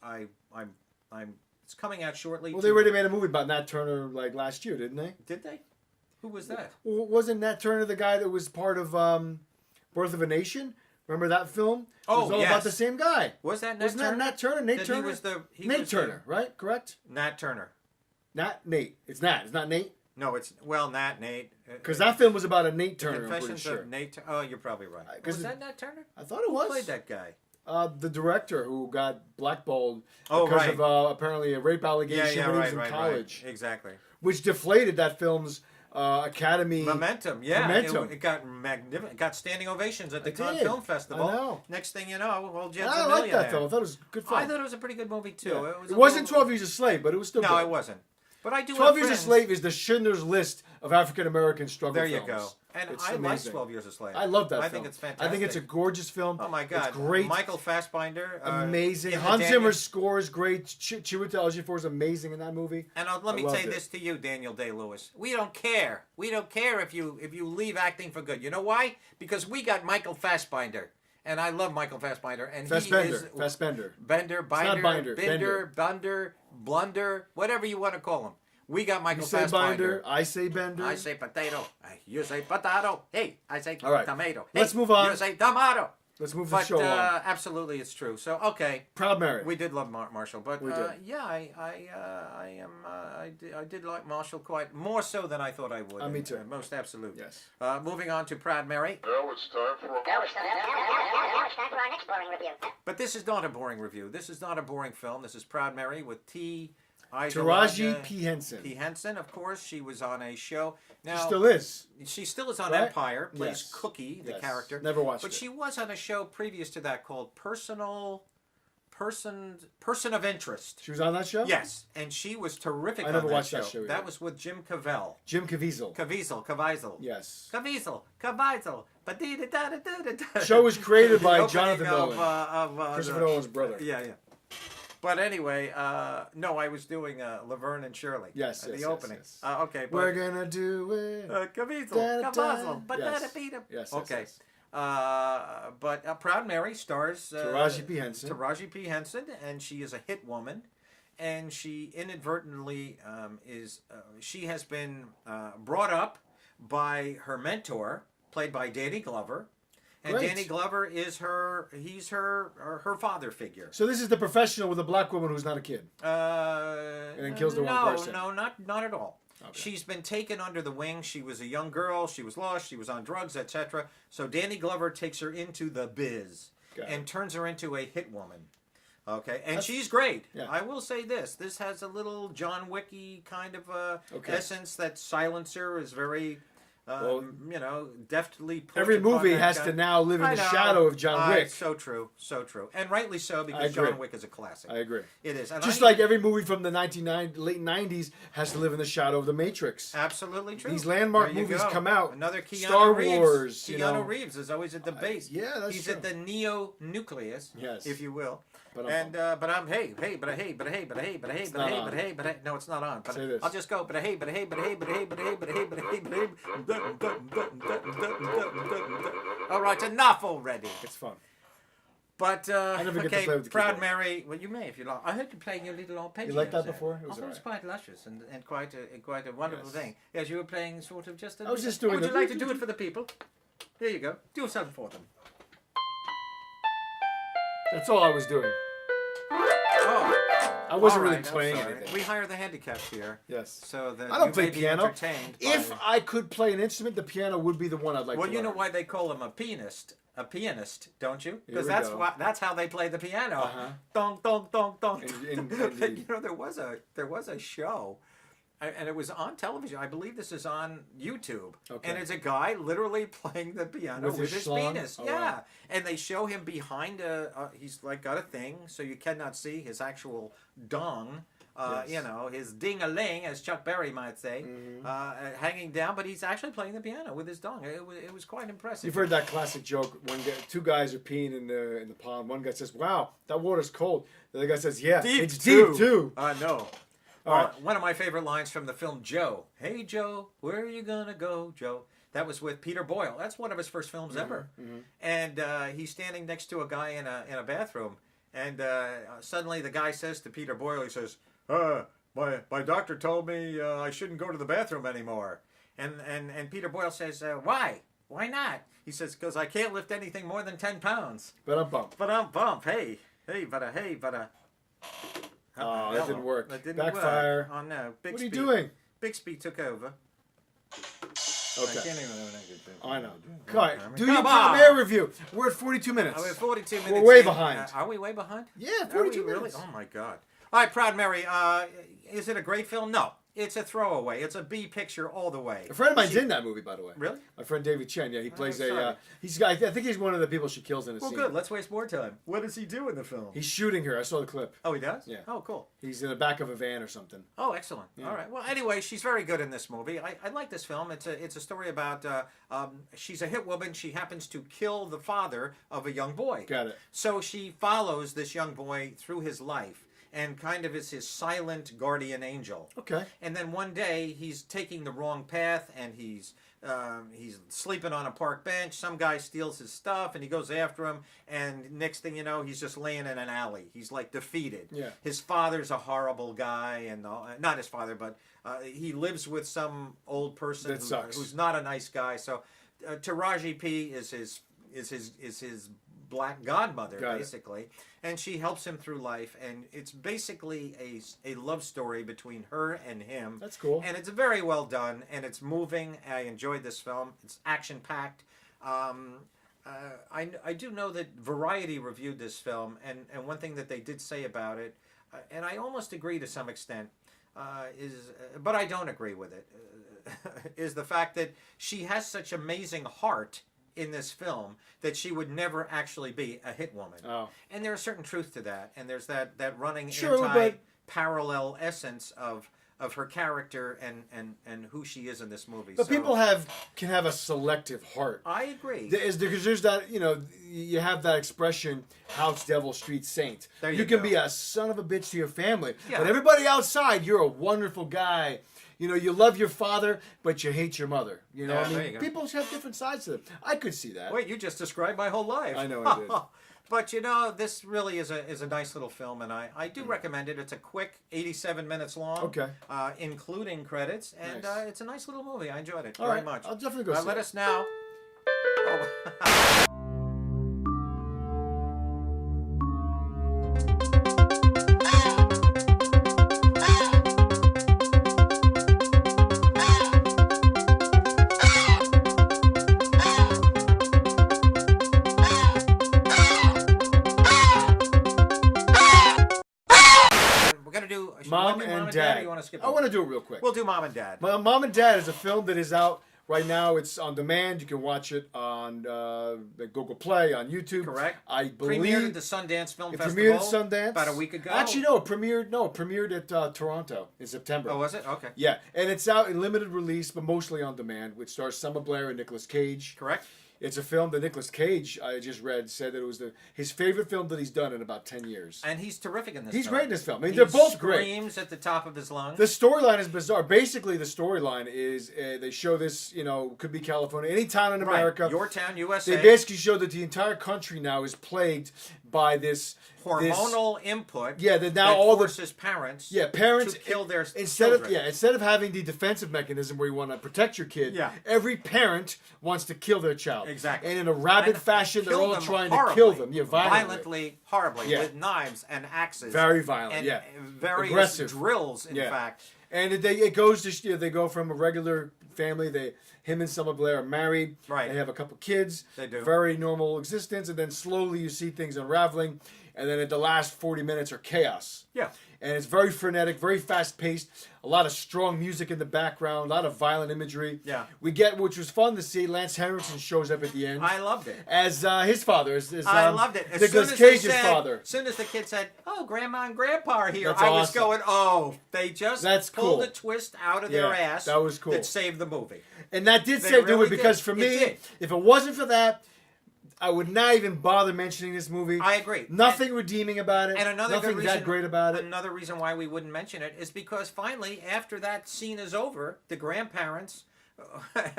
It's coming out shortly. Well, they already made a movie about Nat Turner like last year, didn't they? Did they? Who was that? Wasn't Nat Turner the guy that was part of Birth of a Nation? Remember that film? Oh, it was all yes. about the same guy. Was that Nat Wasn't Turner? that Nat Turner? Nate That Turner? He was Nate was Turner, right? Correct? Nat Turner. Not Nate. It's Nat. It's not Nate. No, it's Nat, Nate. Because that film was about a Nate The Turner, I'm pretty Confessions sure. of Nate. Oh, you're probably right. 'Cause Was that Nat Turner? I thought it Who was. played that guy? The director who got blackballed Oh, because right. of apparently a rape allegation when he was in right. college, Exactly. which deflated that film's Academy. Momentum, yeah. Momentum. It got magnificent. It got standing ovations at the It Cannes did. Film Festival. I know. Next thing you know, well, Jed's I a like millionaire. that film. I thought it was a good film. I thought it was a pretty good movie too. Yeah. It, was It a wasn't little- 12 Years a Slave, but it was still No, good. it wasn't. But I do 12 have Years a friends. Slave is the Schindler's List of African American struggle There films. you go. And It's I like amazing. 12 Years a Slave. I love that I film. think it's fantastic. I think it's a gorgeous film. Oh my God. It's great. Michael Fassbinder. Amazing. in the Hans Daniel- Zimmer's score is great. Chiwetel Ejiofor is amazing in that movie. And let I me loved say it. this to you, Daniel Day-Lewis. We don't care. We don't care if you leave acting for good. You know why? Because we got Michael Fassbinder. And I love Michael Fassbinder. And Fassbender. he is... Fassbender. Bender, Binder, Binder, Binder, Bunder, Blunder, whatever you want to call him. We got Michael You say Fassbinder. Binder. I say Bender. I say potato. You say potato. Hey, I say All right. tomato. Let's Hey, move on. You say tomato. Let's move the But show on. absolutely, it's true. So okay, Proud Mary. we did love Marshall, but We did. yeah, I did like Marshall quite more so than I thought I would. Me too. Most absolutely. Yes. Moving on to Proud Mary, Now it's time for Now it's time for our next boring review. but this is not a boring review. This is not a boring film. This is Proud Mary with T. Taraji P. Henson. P. Henson, of course, she was on a show. Now She still is. she still is on Right? Empire. Plays Yes. Cookie, the Yes. character. Never watched But it. she was on a show previous to that called Person of Interest. She was on that show? Yes, and she was terrific I on never that watched show. that show either. That was with Jim Cavell. Jim Caviezel. Caviezel. Yes. Caviezel. Ba-dee-da-da-da-da-da. Show was created by The opening Jonathan of, Nolan. Christopher Nolan's brother. Yeah. But anyway, no, I was doing Laverne and Shirley. Yes, the yes, yes, opening. yes. Okay, but We're gonna do it. Caviezel, Da-da-da. Caviezel, Yes. Yes, Okay. yes. But Proud Mary stars Taraji P. Henson. Taraji P. Henson, and she is a hit woman, and she inadvertently she has been brought up by her mentor, played by Danny Glover, and Great. Danny Glover is her father figure. So this is the professional with a black woman who's not a kid. And then kills the one person. No, not at all. Okay. She's been taken under the wing. She was a young girl. She was lost. She was on drugs, etc. So Danny Glover takes her into the biz Got and it. turns her into a hit woman. Okay, and That's- she's great. yeah. I will say this: this has a little John Wicky kind of Okay. essence. That silencer is very, Well, deftly put Every upon movie that has guy. to now live in I the know. shadow of John Wick. So true, and rightly so, I because agree. John Wick is a classic. I agree. It is, and Just I- like every movie from the late 90s has to live in the shadow of the Matrix. Absolutely true. These landmark There you movies go. come out. Another Keanu Star Reeves. Wars, you Keanu know. Reeves is always at the base. yeah, that's He's true. at the neo-nucleus, Yes. if you will. But And but I'm hey. No, it's not on. But Say this. I'll just go. But hey. All right, enough already. It's fun. But never get to okay, play with the Proud keyboard. Mary. Well, you may if you like. I heard you playing your little arpeggios. You liked that there. before? It was I thought it was alright. quite luscious and quite a wonderful Yes. thing. Yes, you were playing sort of just. I was just doing Would you the- like to do it for the people? There you go. Do something for them. That's all I was doing. Oh, I wasn't all really right, I'm playing sorry. anything. We hire the handicaps here, Yes. so that I don't you play may be piano. entertained. If by- I could play an instrument, the piano would be the one I'd like well, to you know learn. why they call him a pianist. A pianist, don't you? Here Because we that's go. that's how they play the piano. Uh-huh. Dong dong dong dong. Indeed. You know, there was a show, and it was on television. I believe this is on YouTube. Okay. And it's a guy literally playing the piano With with his his schlong? penis. Oh, Yeah, wow. and they show him behind he's like got a thing, so you cannot see his actual dong. Yes. You know, his ding-a-ling, as Chuck Berry might say, hanging down, but he's actually playing the piano with his dong. It was quite impressive. You've heard that classic joke. Two guys are peeing in the pond. One guy says, "Wow, that water's cold." The other guy says, "Yeah, it's deep too." No. All right. One of my favorite lines from the film Joe. Hey Joe, where are you gonna go, Joe? That was with Peter Boyle. That's one of his first films ever. And he's standing next to a guy in a bathroom, and suddenly the guy says to Peter Boyle, he says, my doctor told me I shouldn't go to the bathroom anymore. And Peter Boyle says, why? Why not? He says, because I can't lift anything more than 10 pounds. But I'm bummed. But I'm bump. Hey, but Oh, that didn't work. That didn't Backfire. work. Oh no, What are you doing? Bixby took over. I Okay. can't even remember that good thing. I know. All right. Do Come your on. premiere review. We're at 42 minutes. We're 42 minutes. We're way in. behind. Are we way behind? Yeah, Are we 42 really? minutes. Oh my God. All right, Proud Mary. Is it a great film? No, It's a throwaway. It's a B picture all the way. A friend of mine's in that movie, by the way. Really? My friend David Chen. Yeah, he plays sorry. I think he's one of the people she kills in a Well, scene. good. Let's waste more time. What does he do in the film? He's shooting her. I saw the clip. Oh, he does? Yeah. Oh, cool. He's in the back of a van or something. Oh, excellent. Yeah. All right. Well, anyway, she's very good in this movie. I like this film. It's a story about she's a hit woman. She happens to kill the father of a young boy. Got it. So she follows this young boy through his life and kind of is his silent guardian angel. Okay. And then one day he's taking the wrong path and he's sleeping on a park bench. Some guy steals his stuff and he goes after him. And next thing you know, he's just laying in an alley. He's like defeated. Yeah. His father's a horrible guy, and not his father, but he lives with some old person That sucks. who's not a nice guy. So Taraji P is his black godmother, Got it. basically, and she helps him through life, and it's basically a love story between her and him. That's cool. And it's very well done, and it's moving. I enjoyed this film. It's action packed. I do know that Variety reviewed this film, and one thing that they did say about it, and I almost agree to some extent, but I don't agree with it, is the fact that she has such amazing heart in this film that she would never actually be a hit woman. Oh. And there's a certain truth to that, and there's that running Sure, anti-parallel essence of her character and who she is in this movie. But So, people can have a selective heart. I agree. Because there's that, you have that expression, house devil, street saint. There you can go. be a son of a bitch to your family. Yeah. But everybody outside, you're a wonderful guy. You love your father, but you hate your mother. Yeah, there you go. People have different sides to them. I could see that. Wait, you just described my whole life. I know I did. But this really is a nice little film, and I do recommend it. It's a quick 87 minutes long, Okay. Including credits, and Nice. it's a nice little movie. I enjoyed it All very right, much. I'll definitely go see Let it. us now. Oh. We're gonna do Mom do and Or Dad. you want to skip? I want to do it real quick. We'll do Mom and Dad. Mom and Dad is a film that is out right now. It's on demand. You can watch it on the Google Play, on YouTube. Correct. I believe Premiered at the Sundance Film it Festival. premiered at Sundance about a week ago. Actually, no. It premiered at Toronto in September. Oh, was it? Okay. Yeah, and it's out in limited release, but mostly on demand, which stars Selma Blair and Nicolas Cage. Correct. It's a film that Nicolas Cage, I just read, said that it was his favorite film that he's done in about 10 years. And he's terrific in this He's film. great in this film. I mean, He they're both great. screams at the top of his lungs. The storyline is bizarre. Basically, the storyline is they show this, could be California, any town in America. Right. Your town, USA. They basically show that the entire country now is plagued by this hormonal input. Yeah, that now that all the forces parents. parents to kill their instead children. of having the defensive mechanism where you want to protect your kid. Yeah. Every parent wants to kill their child. Exactly. And in a rabid And fashion, they're kill all them trying horribly. to kill them. Yeah, violently. horribly, Yeah. with knives and axes. Very violent. And yeah. various Aggressive. drills, in Yeah. fact. And it goes to they go from a regular family. Him and Selma Blair are married. Right. They have a couple kids. They do. Very normal existence, and then slowly you see things unraveling, and then at the last 40 minutes are chaos. Yeah. And it's very frenetic, very fast paced. A lot of strong music in the background, a lot of violent imagery. Yeah. We get, which was fun to see. Lance Henriksen shows up at the end I loved it. as his father. I loved it. As Nicolas soon as they Cage's said- father. As soon as the kid said, "Oh, Grandma and Grandpa are here," That's I was awesome. going, "Oh, they just That's pulled cool. a twist out of their Yeah, ass." that was cool. That saved the movie. And that did They save the really movie because did. for It me, did. if it wasn't for that, I would not even bother mentioning this movie. I agree. Nothing redeeming about it. And another nothing good reason, that great about it. Another reason why we wouldn't mention it is because finally, after that scene is over, the grandparents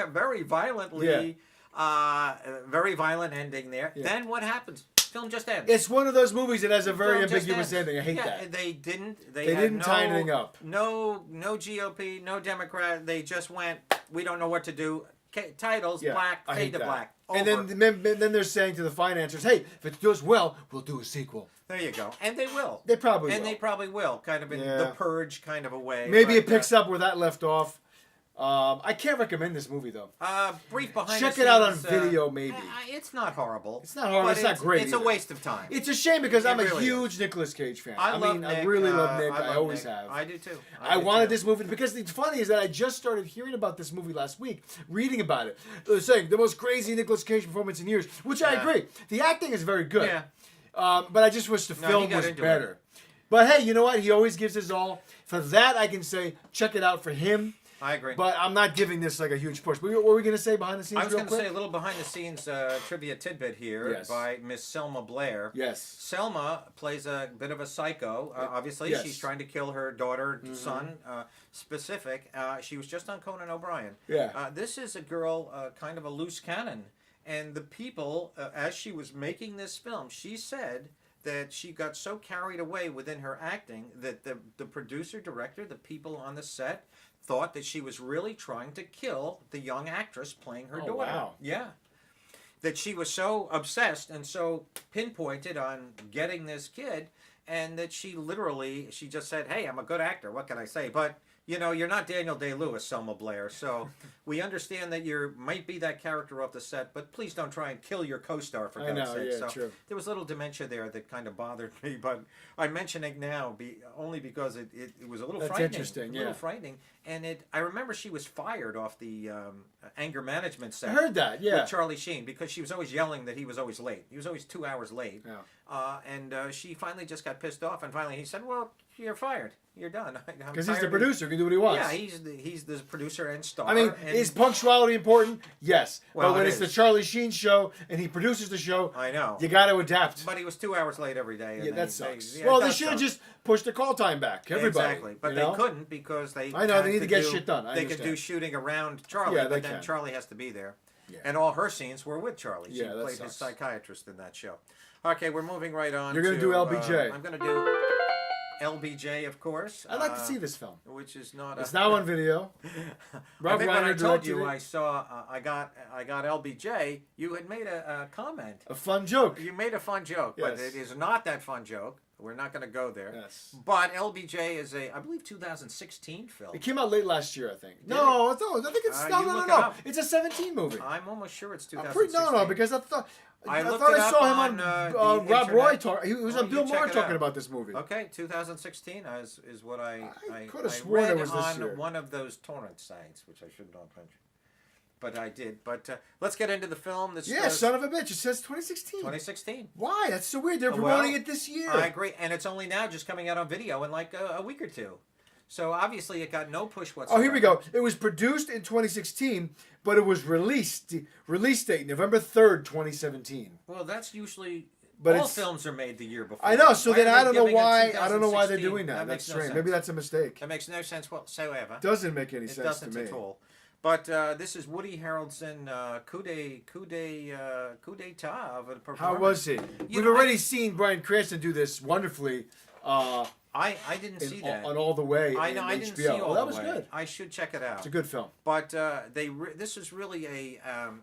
very violently, very violent ending there. Yeah. Then what happens? Film just ends. It's one of those movies that has a very Film just ambiguous ends. ending. I hate Yeah, that. They didn't. They didn't had tie anything up. No GOP, no Democrat. They just went. We don't know what to do. Titles Yeah, black, I fade hate to that. black. And Over. then they're saying to the financiers, "Hey, if it does well, we'll do a sequel." There you go. And they will. They probably and will. they probably will, kind of in Yeah. the Purge kind of a way. Maybe but, it picks up where that left off. I can't recommend this movie though. Brief behind Check the it out on scenes, video, maybe. It's not horrible. It's not horrible. But It's not great. It's a either. waste of time. It's a shame because I'm really a huge Nicolas Cage fan. I love mean, Nick. I really love Nick. love I always Nick. have. I do too. I do wanted too. this movie because it's funny is that I just started hearing about this movie last week, reading about it. They're saying the most crazy Nicolas Cage performance in years, which I Yeah. agree. The acting is very good. Yeah. But I just wish the No, film he got was into better. But hey, you know what? He always gives his all. For that, I can say check it out for him. I agree. But I'm not giving this like a huge push. What were we going to say behind the scenes I was real going to quick? say a little behind the scenes trivia tidbit here Yes. by Miss Selma Blair. Yes. Selma plays a bit of a psycho. Obviously, Yes. she's trying to kill her daughter, son, specific. She was just on Conan O'Brien. Yeah. This is a girl, kind of a loose cannon. And the people, as she was making this film, she said that she got so carried away within her acting that the producer, director, the people on the set thought that she was really trying to kill the young actress playing her Oh, daughter. wow. Yeah. That she was so obsessed and so pinpointed on getting this kid, and that she just said, hey, I'm a good actor, what can I say? But, you know, you're not Daniel Day-Lewis, Selma Blair, so we understand that you might be that character off the set, but please don't try and kill your co-star, for I God's know, sake. yeah, So true. there was a little dementia there that kind of bothered me, but I mention it now only because it was a little That's frightening. interesting, A little yeah. frightening. And I remember she was fired off the anger management set. I heard that, yeah. With Charlie Sheen, because she was always yelling that he was always late. He was always 2 hours late. Yeah. And she finally just got pissed off, and finally he said, well, you're fired. You're done. Because he's the producer, he can do what he wants. Yeah, he's the producer and star. I mean, and is punctuality important? Yes. Well, but when it it's the is. Charlie Sheen show and he produces the show, I know. you got to adapt. But he was 2 hours late every day. And Yeah, that sucks. yeah, Well, it they does should have suck. just pushed the call time back. Everybody. Exactly, but you they know? couldn't because they. I know, had they need to get shit done. I they could understand. do shooting around Charlie, Yeah, they but then can. Charlie has to be there. Yeah. And all her scenes were with Charlie. She Yeah, that played his sucks. psychiatrist in that show. Okay, we're moving right on. You're gonna do LBJ. I'm going to do LBJ, of course. I'd like to see this film. Which is not. It's now on video. I Rob think when I Reiner told directed you it. I saw, I got LBJ. You had made a comment. A fun joke. You made a fun joke, but Yes. it is not that fun joke. We're not going to go there. Yes. But LBJ is I believe, 2016 film. It came out late last year, I think. Did No, I think it's You no. look it No. up. It's a 17 movie. I'm almost sure it's I'm 2016. no, because I thought I looked thought it I up saw him on, on the Rob internet. Roy talk. He was Oh, on you Bill check Maher it talking out. about this movie. Okay, 2016 is what I could have sworn read it was this on year. one of those torrent sites, which I should not mention. But I did. But let's get into the film. This Yeah, son of a bitch. It says 2016. 2016. Why? That's so weird. They're Well, promoting it this year. I agree, and it's only now just coming out on video in like a week or two. So obviously it got no push whatsoever. Oh, here we go. It was produced in 2016, but it was released. Release date November 3rd, 2017. Well, that's usually. But all it's- films are made the year before. I know. So Why then are I they don't know giving it why. I don't know why they're 2016? doing that. That's makes no strange. sense. Maybe that's a mistake. That makes no sense whatsoever. Doesn't make any It sense to doesn't me. at all. But this is Woody Harrelson, coup d'etat of a performance. How was he? We've know, already seen Bryan Cranston do this wonderfully I didn't see that. on All the Way. I know. in I HBO. didn't see all that the was way. good. I should check it out. It's a good film. But this is really a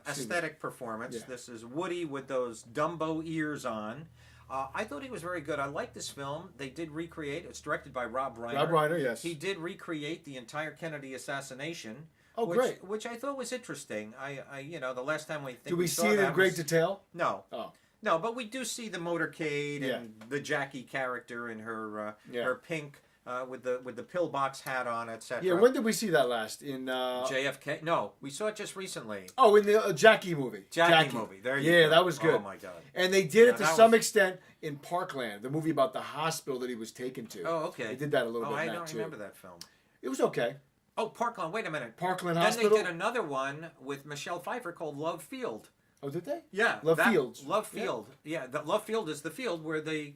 aesthetic performance. Yeah. This is Woody with those Dumbo ears on. I thought he was very good. I like this film. They did recreate. It's directed by Rob Reiner. Rob Reiner, yes. He did recreate the entire Kennedy assassination. Oh, which, great. Which I thought was interesting. The last time we Do we saw see it that in great was- detail? No. Oh. No, but we do see the motorcade Yeah. and the Jackie character and her Yeah. her pink with the pillbox hat on, etc. Yeah, when did we see that last? In JFK? No, we saw it just recently. Oh, in the Jackie movie. Jackie movie. There you Yeah, go. that was good. Oh my god. And they did Yeah, it to that some was- extent in Parkland, the movie about the hospital that he was taken to. Oh, okay. They did that a little bit I in that don't too. remember that film. It was okay. Oh, Parkland. Wait a minute. Parkland Then Hospital. they did another one with Michelle Pfeiffer called Love Field. Oh, did they? Yeah, Love Fields. Love Field. Yeah, the Love Field is the field where the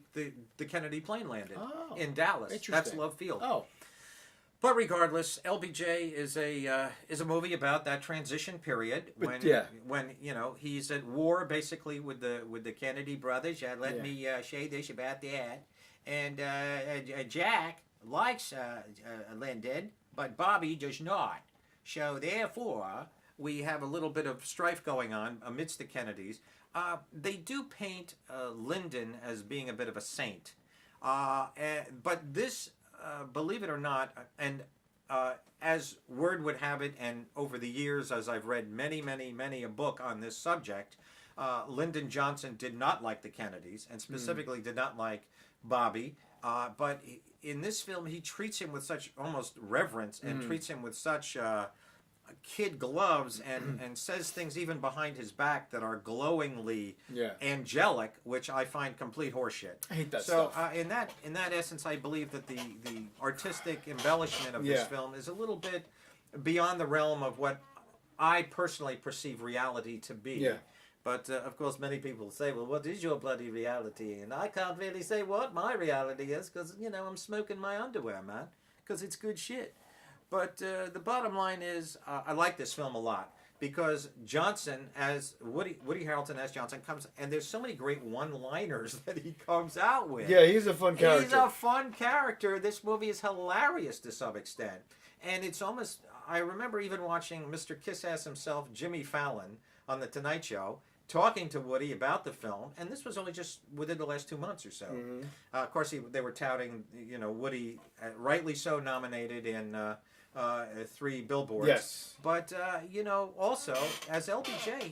Kennedy plane landed Oh, in Dallas. That's interesting. Love Field. Oh, But regardless, LBJ is a movie about that transition period But, when yeah. when he's at war basically with the Kennedy brothers. Let Yeah. me say this about that. And Jack likes Lyndon, but Bobby does not. So therefore, we have a little bit of strife going on amidst the Kennedys. They do paint Lyndon as being a bit of a saint, but this. Believe it or not, and as word would have it, and over the years, as I've read many a book on this subject, Lyndon Johnson did not like the Kennedys, and specifically did not like Bobby. But in this film, he treats him with such almost reverence, and treats him with such kid gloves, and says things even behind his back that are glowingly angelic, which I find complete horseshit. I hate that so, stuff. In that essence, I believe that the artistic embellishment of this film is a little bit beyond the realm of what I personally perceive reality to be. Yeah. But, of course, many people say, well, what is your bloody reality? And I can't really say what my reality is because, I'm smoking my underwear, man, because it's good shit. But the bottom line is I like this film a lot because Johnson, as Woody Harrelson as Johnson, comes, and there's so many great one-liners that he comes out with. Yeah, he's a fun character. He's a fun character. This movie is hilarious to some extent. And it's almost, I remember even watching Mr. Kiss-Ass himself, Jimmy Fallon, on The Tonight Show, talking to Woody about the film, and this was only just within the last 2 months or so. Of course, they were touting, Woody, rightly so, nominated in 3 Billboards. Yes. But also as LBJ,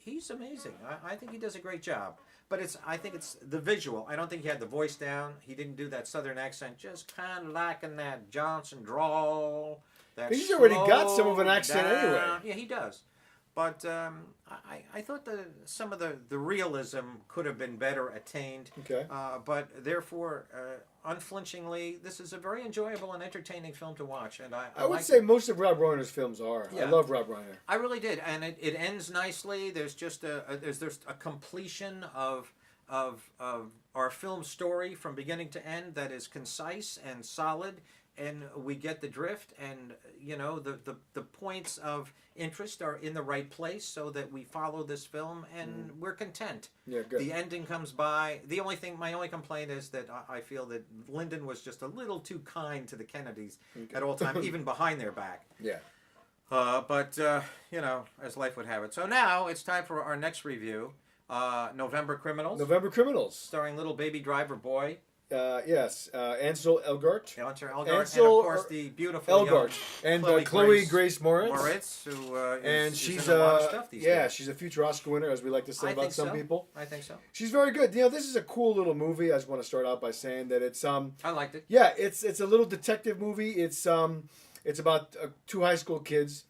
he's amazing. I think he does a great job. But I think it's the visual. I don't think he had the voice down. He didn't do that Southern accent. Just kind of lacking that Johnson drawl. He's already got some of an accent anyway. Yeah, he does. But I thought some of the realism could have been better attained. Okay. But therefore, unflinchingly, this is a very enjoyable and entertaining film to watch. And I would like say it. most of Rob Reiner's films are. Yeah. I love Rob Reiner. I really did, and it ends nicely. There's just there's a completion of our film story from beginning to end that is concise and solid. And we get the drift, and the points of interest are in the right place, so that we follow this film and we're content. Yeah, good. The ending comes by. My only complaint is that I feel that Lyndon was just a little too kind to the Kennedys at all times, even behind their back. Yeah. But as life would have it. So now it's time for our next review, November Criminals. November Criminals. Starring little baby driver boy. Yes, Ansel Elgort. Ansel Elgort, Ansel, and of course the beautiful Elgort, young and Chloe Grace Moritz. Who and is she's in a lot of stuff these days. she's a future Oscar winner, as we like to say about some people. I think so. She's very good. This is a cool little movie. I just want to start out by saying that it's I liked it. Yeah, it's a little detective movie. It's about 2 high school kids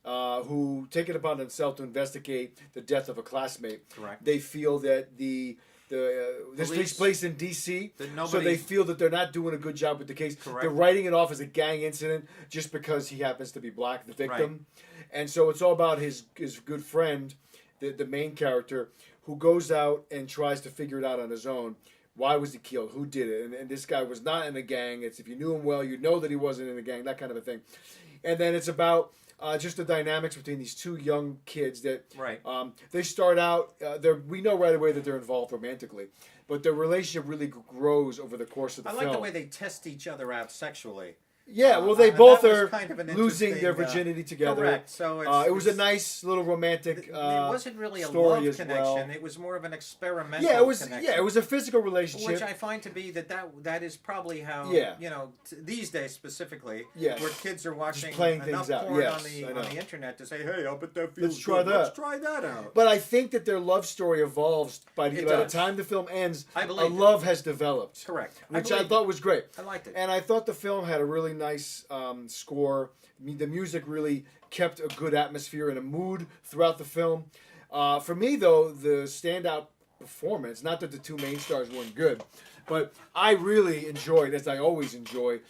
who take it upon themselves to investigate the death of a classmate. Correct. They feel that this takes place in D.C., so they feel that they're not doing a good job with the case. Correct. They're writing it off as a gang incident just because he happens to be black, the victim. Right. And so it's all about his good friend, the main character, who goes out and tries to figure it out on his own. Why was he killed? Who did it? And this guy was not in a gang. It's if you knew him well, you'd know that he wasn't in a gang, that kind of a thing. And then it's about just the dynamics between these 2 young kids that they start out. We know right away that they're involved romantically, but their relationship really grows over the course of the film. I like the way they test each other out sexually. Yeah, well, they both are kind of losing their virginity together. Correct. So it was a nice little romantic. It wasn't really a story love connection. Well. It was more of an experimental. Yeah, it was. connection, Yeah, it was a physical relationship, which I find to be that is probably how. These days specifically, Yes. where kids are watching Just playing enough things out. porn Yes, on the I know. internet to say, hey, I bet that feels Let's try good. that. Let's try that out. But I think that their love story evolves by the does. time the film ends. I a believe it. love has developed. Correct. Which I thought was great. I liked it. And I thought the film had a really nice score. The music really kept a good atmosphere and a mood throughout the film. For me, though, the standout performance, not that the 2 main stars weren't good, but I really enjoyed, as I always enjoy,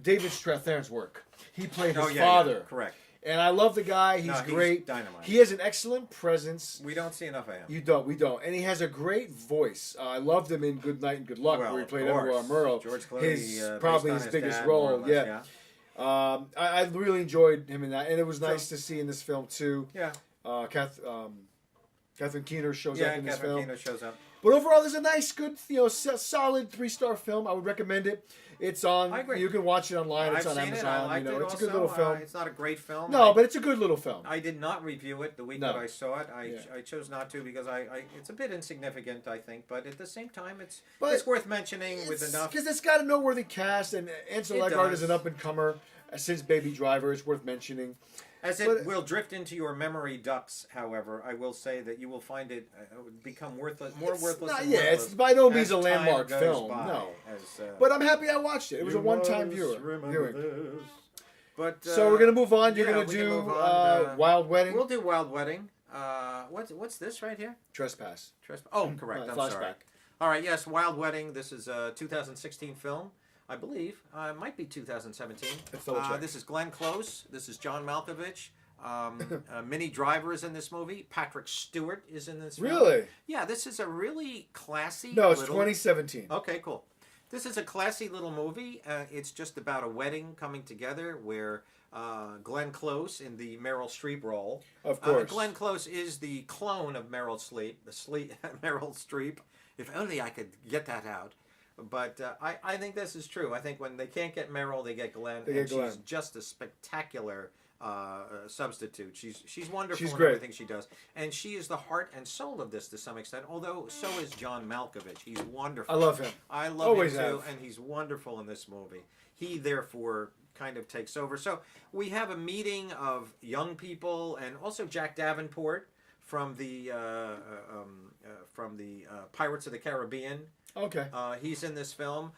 David Strathairn's work. He played his father. Yeah, correct. And I love the guy. He's great. Dynamite. He has an excellent presence. We don't see enough of him. We don't. And he has a great voice. I loved him in Good Night and Good Luck, where he played Edward Murrow. George Clooney, Probably based his on biggest dad, role. more or less, I really enjoyed him in that, and it was nice to see in this film too. Yeah. Catherine Keener shows up in this film. Keener shows up. But overall, there's a nice, good, solid 3-star film. I would recommend it. It's on. I agree. You can watch it online. It's I've on seen Amazon. it. I liked it it's also. a good little film. It's not a great film. No, but it's a good little film. I did not review it the week No. that I saw it. Yeah. I chose not to because it's a bit insignificant, I think. But at the same time, it's But worth mentioning with enough. because it's got a noteworthy cast, and Ansel It Elgort does. is an up and comer. since Baby Driver. It's worth mentioning. As it But- will drift into your memory ducts, however, I will say that you will find it become worthless, more worthless. Not, and yeah, worthless it's by no means as a time landmark goes film. by, No, as, but I'm happy I watched it. It was a you one-time must viewing. remember this. But So we're gonna move on. You're yeah, gonna we can do move on, Wild Wedding, We'll do Wild Wedding. What's this right here? Trespass. Oh, correct. I'm Flashback. sorry. All right. Yes, Wild Wedding. This is a 2016 film, I believe. It might be 2017. Let's double check. This is Glenn Close. This is John Malkovich. Minnie Driver is in this movie. Patrick Stewart is in this film. Really? Yeah, this is a really classy. No, it's little... 2017. Okay, cool. This is a classy little movie. It's just about a wedding coming together where Glenn Close in the Meryl Streep role. Of course. Glenn Close is the clone of Meryl Meryl Streep. If only I could get that out. But I think this is true. I think when they can't get Meryl, they get Glenn. They get Glenn. She's just a spectacular substitute. She's wonderful She's in great. everything she does. And she is the heart and soul of this to some extent, although so is John Malkovich. He's wonderful. I love him. I love Always him too, have. and he's wonderful in this movie. He therefore kind of takes over. So we have a meeting of young people and also Jack Davenport from the Pirates of the Caribbean. Okay. He's in this film.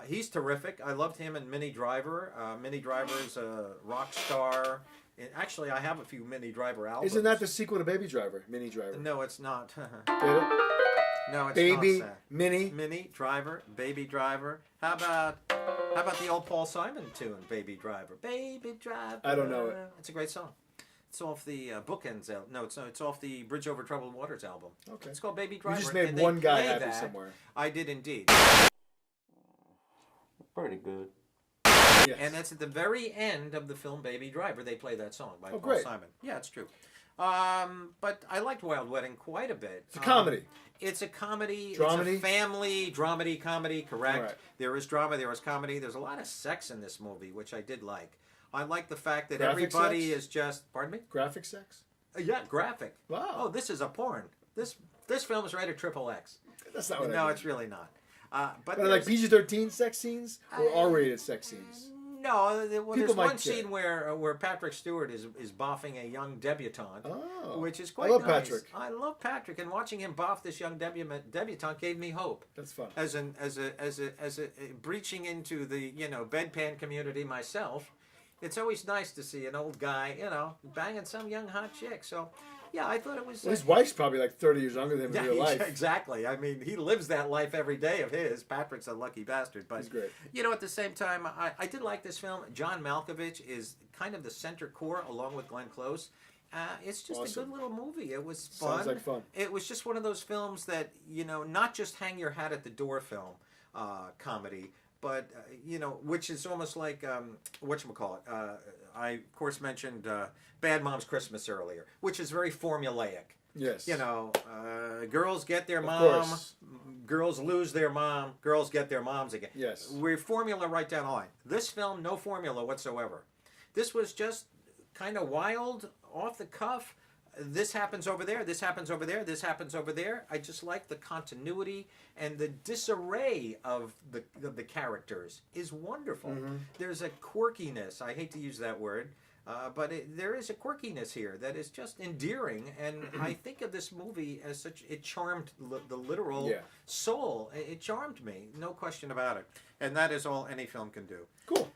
He's terrific. I loved him in Minnie Driver. Minnie Driver is a rock star. And actually, I have a few Minnie Driver albums. Isn't that the sequel to Baby Driver? Mini Driver. No, it's not. Get it? No, it's Baby, not. Seth. Minnie. Minnie Driver, Baby Driver. How about the old Paul Simon tune, Baby Driver? Baby Driver. I don't know it. It's a great song. It's off the Bookends album. No, it's off the Bridge Over Troubled Waters album. Okay. It's called Baby Driver. You just made and they one guy play happy that. somewhere. I did indeed. Pretty good. Yes. And that's at the very end of the film Baby Driver. They play that song by Paul great. Simon. Yeah, it's true. But I liked Wild Wedding quite a bit. It's a comedy. It's a comedy. Dramedy? It's a family dramedy comedy. Correct. Right. There is drama. There is comedy. There's a lot of sex in this movie, which I did like. I like the fact that Graphic everybody sex? is just. Pardon me. Graphic sex? Yeah, graphic. Wow. Oh, this is a porn. This film is rated XXX. That's not what I No, mean. it's really not. But But like there's- PG-13 sex scenes or R-rated sex scenes? No, there's People might one care. scene where Patrick Stewart is boffing a young debutante, Oh. which is quite I love nice. Patrick. I love Patrick, and watching him boff this young debutante gave me hope. That's fun. As a breaching into the bedpan community myself, it's always nice to see an old guy banging some young hot chick. So. Yeah, I thought it was. Well, his wife's probably like 30 years younger than him in real life. Exactly. I mean, he lives that life every day of his. Patrick's a lucky bastard. But, He's great. at the same time, I did like this film. John Malkovich is kind of the center core along with Glenn Close. It's just Awesome. a good little movie. It was fun. Sounds like fun. It was just one of those films that, not just hang your hat at the door film comedy, but, which is almost like, whatchamacallit. I, of course, mentioned Bad Moms Christmas earlier, which is very formulaic. Yes. Girls get their Of mom, course. girls lose their mom, girls get their moms again. Yes. We're formula right down the line. This film, no formula whatsoever. This was just kind of wild, off the cuff. This happens over there, this happens over there, this happens over there. I just like the continuity and the disarray of the characters is wonderful. Mm-hmm. There's a quirkiness. I hate to use that word. But there is a quirkiness here that is just endearing, and I think of this movie as such. It charmed the literal soul. It charmed me, no question about it. And that is all any film can do. Cool.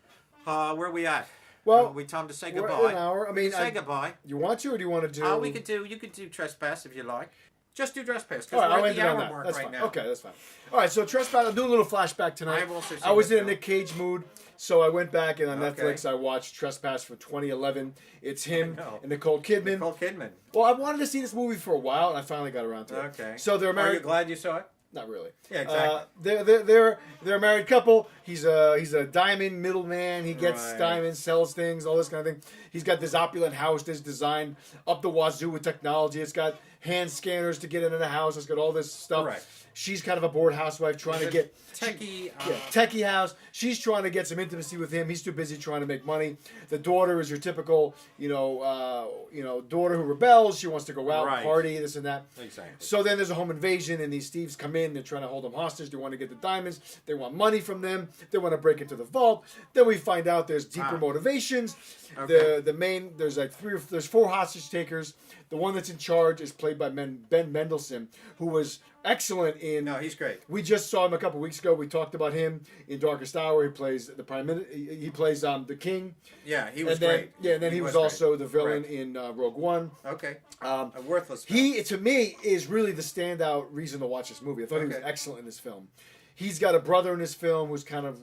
Where are we at? Well, we time to say we're goodbye. at an hour. I mean, say goodbye. You want to, or do you want to do? You could do Trespass if you like. Just do Trespass All because right, I'll we're at end the it on hour that. mark That's right fine. now. Okay, that's fine. All right, so Trespass. I'll do a little flashback tonight. I've also seen I was this in a film. Nick Cage mood, so I went back and on Okay. Netflix I watched Trespass from 2011. It's him I know. and Nicole Kidman. Nicole Kidman. Well, I wanted to see this movie for a while, and I finally got around to it. Okay. So they're Are married. you glad you saw it? Not really. Yeah, exactly. They're a married couple. He's a diamond middleman. He gets Right. diamonds, sells things, all this kind of thing. He's got this opulent house that's designed up the wazoo with technology. It's got hand scanners to get into the house. It's got all this stuff. Correct. She's kind of a bored housewife trying to get techie. techie house. She's trying to get some intimacy with him. He's too busy trying to make money. The daughter is your typical, daughter who rebels. She wants to go out and party, this and that. Exactly. So then there's a home invasion, and these thieves come in. They're trying to hold them hostage. They want to get the diamonds. They want money from them. They want to break into the vault. Then we find out there's deeper motivations. Okay. There's 4 hostage takers. The one that's in charge is played by Ben Mendelsohn, who was excellent in. No, he's great. We just saw him a couple weeks ago. We talked about him in Darkest Hour. He plays the prime minister. He plays the king. Yeah, he was great. Yeah, and then he was also great. the villain in Rogue One. Okay. A worthless film. He, to me, is really the standout reason to watch this movie. I thought he was excellent in this film. He's got a brother in this film who's kind of,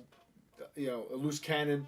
a loose cannon.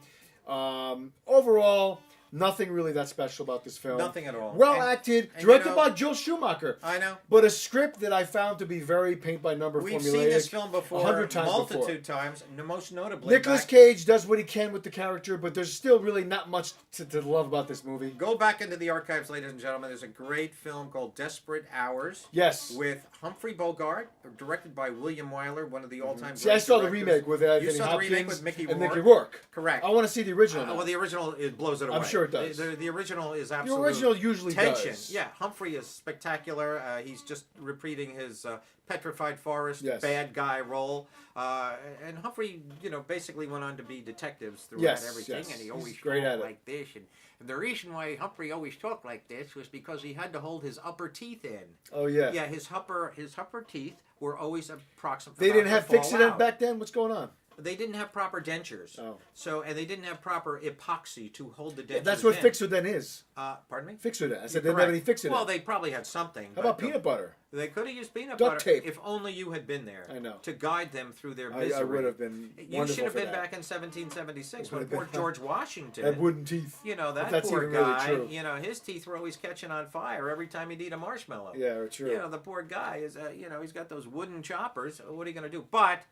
Overall, nothing really that special about this film. Nothing at all. Well acted, directed by Joel Schumacher. I know. But a script that I found to be very paint-by-number formulaic. We've seen this film before, 100 times multitude times, most notably. Nicolas Cage does what he can with the character, but there's still really not much to love about this movie. Go back into the archives, ladies and gentlemen. There's a great film called Desperate Hours. Yes. With Humphrey Bogart, directed by William Wyler, one of the all-time See, I saw the remake with You saw the remake with Mickey Rourke? Rourke. Correct. I want to see the original. Well, the original, it blows it away. I'm sure it does. The original is The absolute original usually tension. does. Yeah, Humphrey is spectacular. He's just repeating his Petrified Forest bad guy role. And Humphrey, basically went on to be detectives throughout everything. And he always talked like this. And the reason why Humphrey always talked like this was because he had to hold his upper teeth in. Oh, yeah. Yeah, his upper teeth were always approximate. They didn't have Fix-It back then? What's going on? They didn't have proper dentures. Oh. And they didn't have proper epoxy to hold the dentures. Yeah, that's what Fix-It is. Pardon me? Fix-It. I said they didn't have any Fix-It. Well, they probably had something. How about peanut butter? They could have used peanut Duct butter. tape. If only you had been there. I know. To guide them through their misery. I would have been You should have been back in 1776 when poor George Washington had wooden teeth. That poor guy, his teeth were always catching on fire every time he'd eat a marshmallow. Yeah, true. The poor guy is, he's got those wooden choppers. What are you going to do? But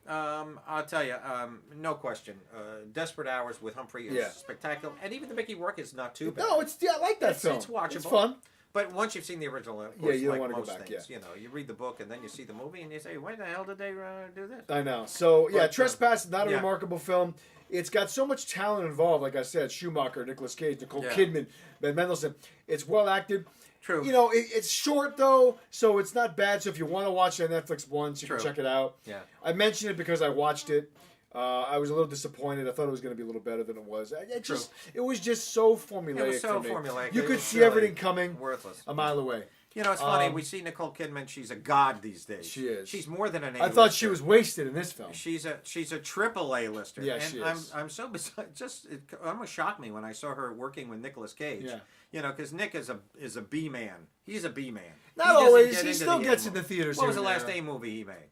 I'll tell you, no question. Desperate Hours with Humphrey is spectacular, and even the Mickey Rourke is not too bad. No, I like that film. It's watchable. It's fun. But once you've seen the original, of course, you don't like want to most go back. things, you read the book and then you see the movie and you say, "Why the hell did they do this?" I know. So Trespass is not a remarkable film. It's got so much talent involved. Like I said, Schumacher, Nicolas Cage, Nicole Kidman, Ben Mendelsohn. It's well acted. True. It's short though, so it's not bad. So if you want to watch it on Netflix once, you can check it out. Yeah. I mentioned it because I watched it. I was a little disappointed. I thought it was going to be a little better than it was. It was just so formulaic. It was so for me. formulaic. You It could was see really everything coming worthless. a mile away. It's funny. We see Nicole Kidman. She's a god these days. She is. She's more than an A. I thought she was wasted in this film. She's a triple A lister. Yeah, and she is. I'm so it almost shocked me when I saw her working with Nicolas Cage. Yeah. Because Nick is a B man. He's a B man. Not always. He still gets in the theaters. What was the last A movie he made?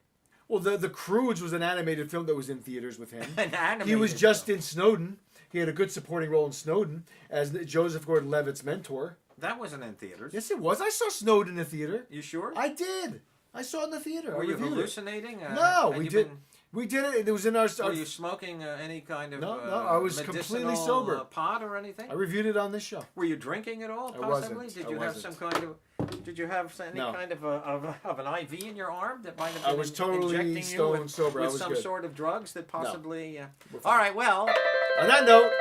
Well, the Croods was an animated film that was in theaters with him. An animated He was just film. in Snowden. He had a good supporting role in Snowden as Joseph Gordon-Levitt's mentor. That wasn't in theaters. Yes, it was. I saw Snowden in the theater. You sure? I did. I saw it in the theater. Were I you reviewed hallucinating? it. No, we did. We did it. It was in our. Were you smoking any kind of No, I was completely medicinal, sober. Pot or anything? I reviewed it on this show. Were you drinking at all? I Possibly? wasn't. Did I you have wasn't. some kind of? Did you have any kind of an IV in your arm that might have been I was totally injecting stone you with, sober. I with was some good. sort of drugs that possibly? We're fine. All right. Well, On that note,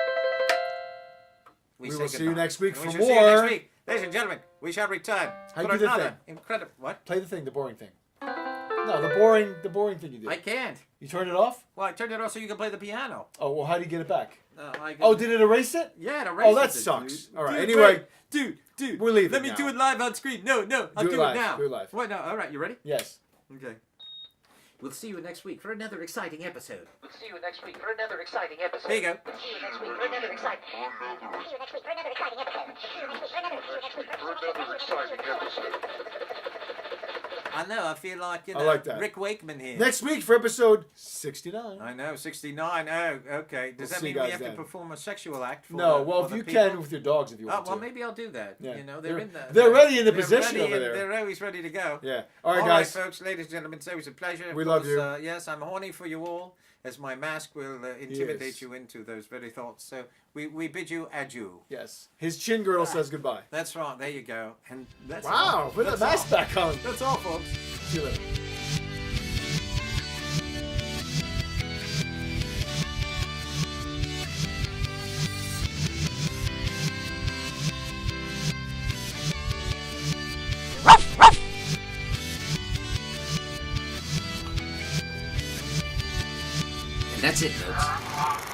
we will say see you goodbye. next week We for shall see you next more. week. Ladies and gentlemen, we shall return. How you for do the another thing? incredible. What? play the thing, the boring thing. No, the boring thing you did. I can't. You turned it off? Well, I turned it off so you can play the piano. Oh, well, how do you get it back? I can- Oh, did it erase it? Yeah, it Oh, erases that it, sucks. dude. All right. Dude, Anyway, wait. Dude, we're leaving let me now. do it live on screen. No, I'll do it live. it now. Do it live. What? No. All right, you ready? Yes. Okay. We'll see you next week for another exciting episode. We'll see you next week for another exciting episode. There you go. We'll see you next week for another exciting. See you next week for another exciting episode. See you next week for another. For another exciting episode. I know. I feel like, you I know, like that. Rick Wakeman here. Next week for episode 69. I know, 69. Oh, okay. Does We'll that see mean you we guys have then. to perform a sexual act? For No, the, well, for if the you people? can with your dogs if you Oh, want well, to. maybe I'll do that. Yeah. You know, they're in the... They're ready in the they're position ready over and there. They're always ready to go. Yeah. All right, guys. folks, ladies and gentlemen, so it was a pleasure. Of We love you. Yes, I'm horny for you all, as my mask will intimidate Yes. you into those very thoughts. So we bid you adieu. Yes. His chin girdle says goodbye. That's right. There you go. And that's Wow. all. Put that That's mask all. back on. That's all, folks. See you later. And that's it, folks.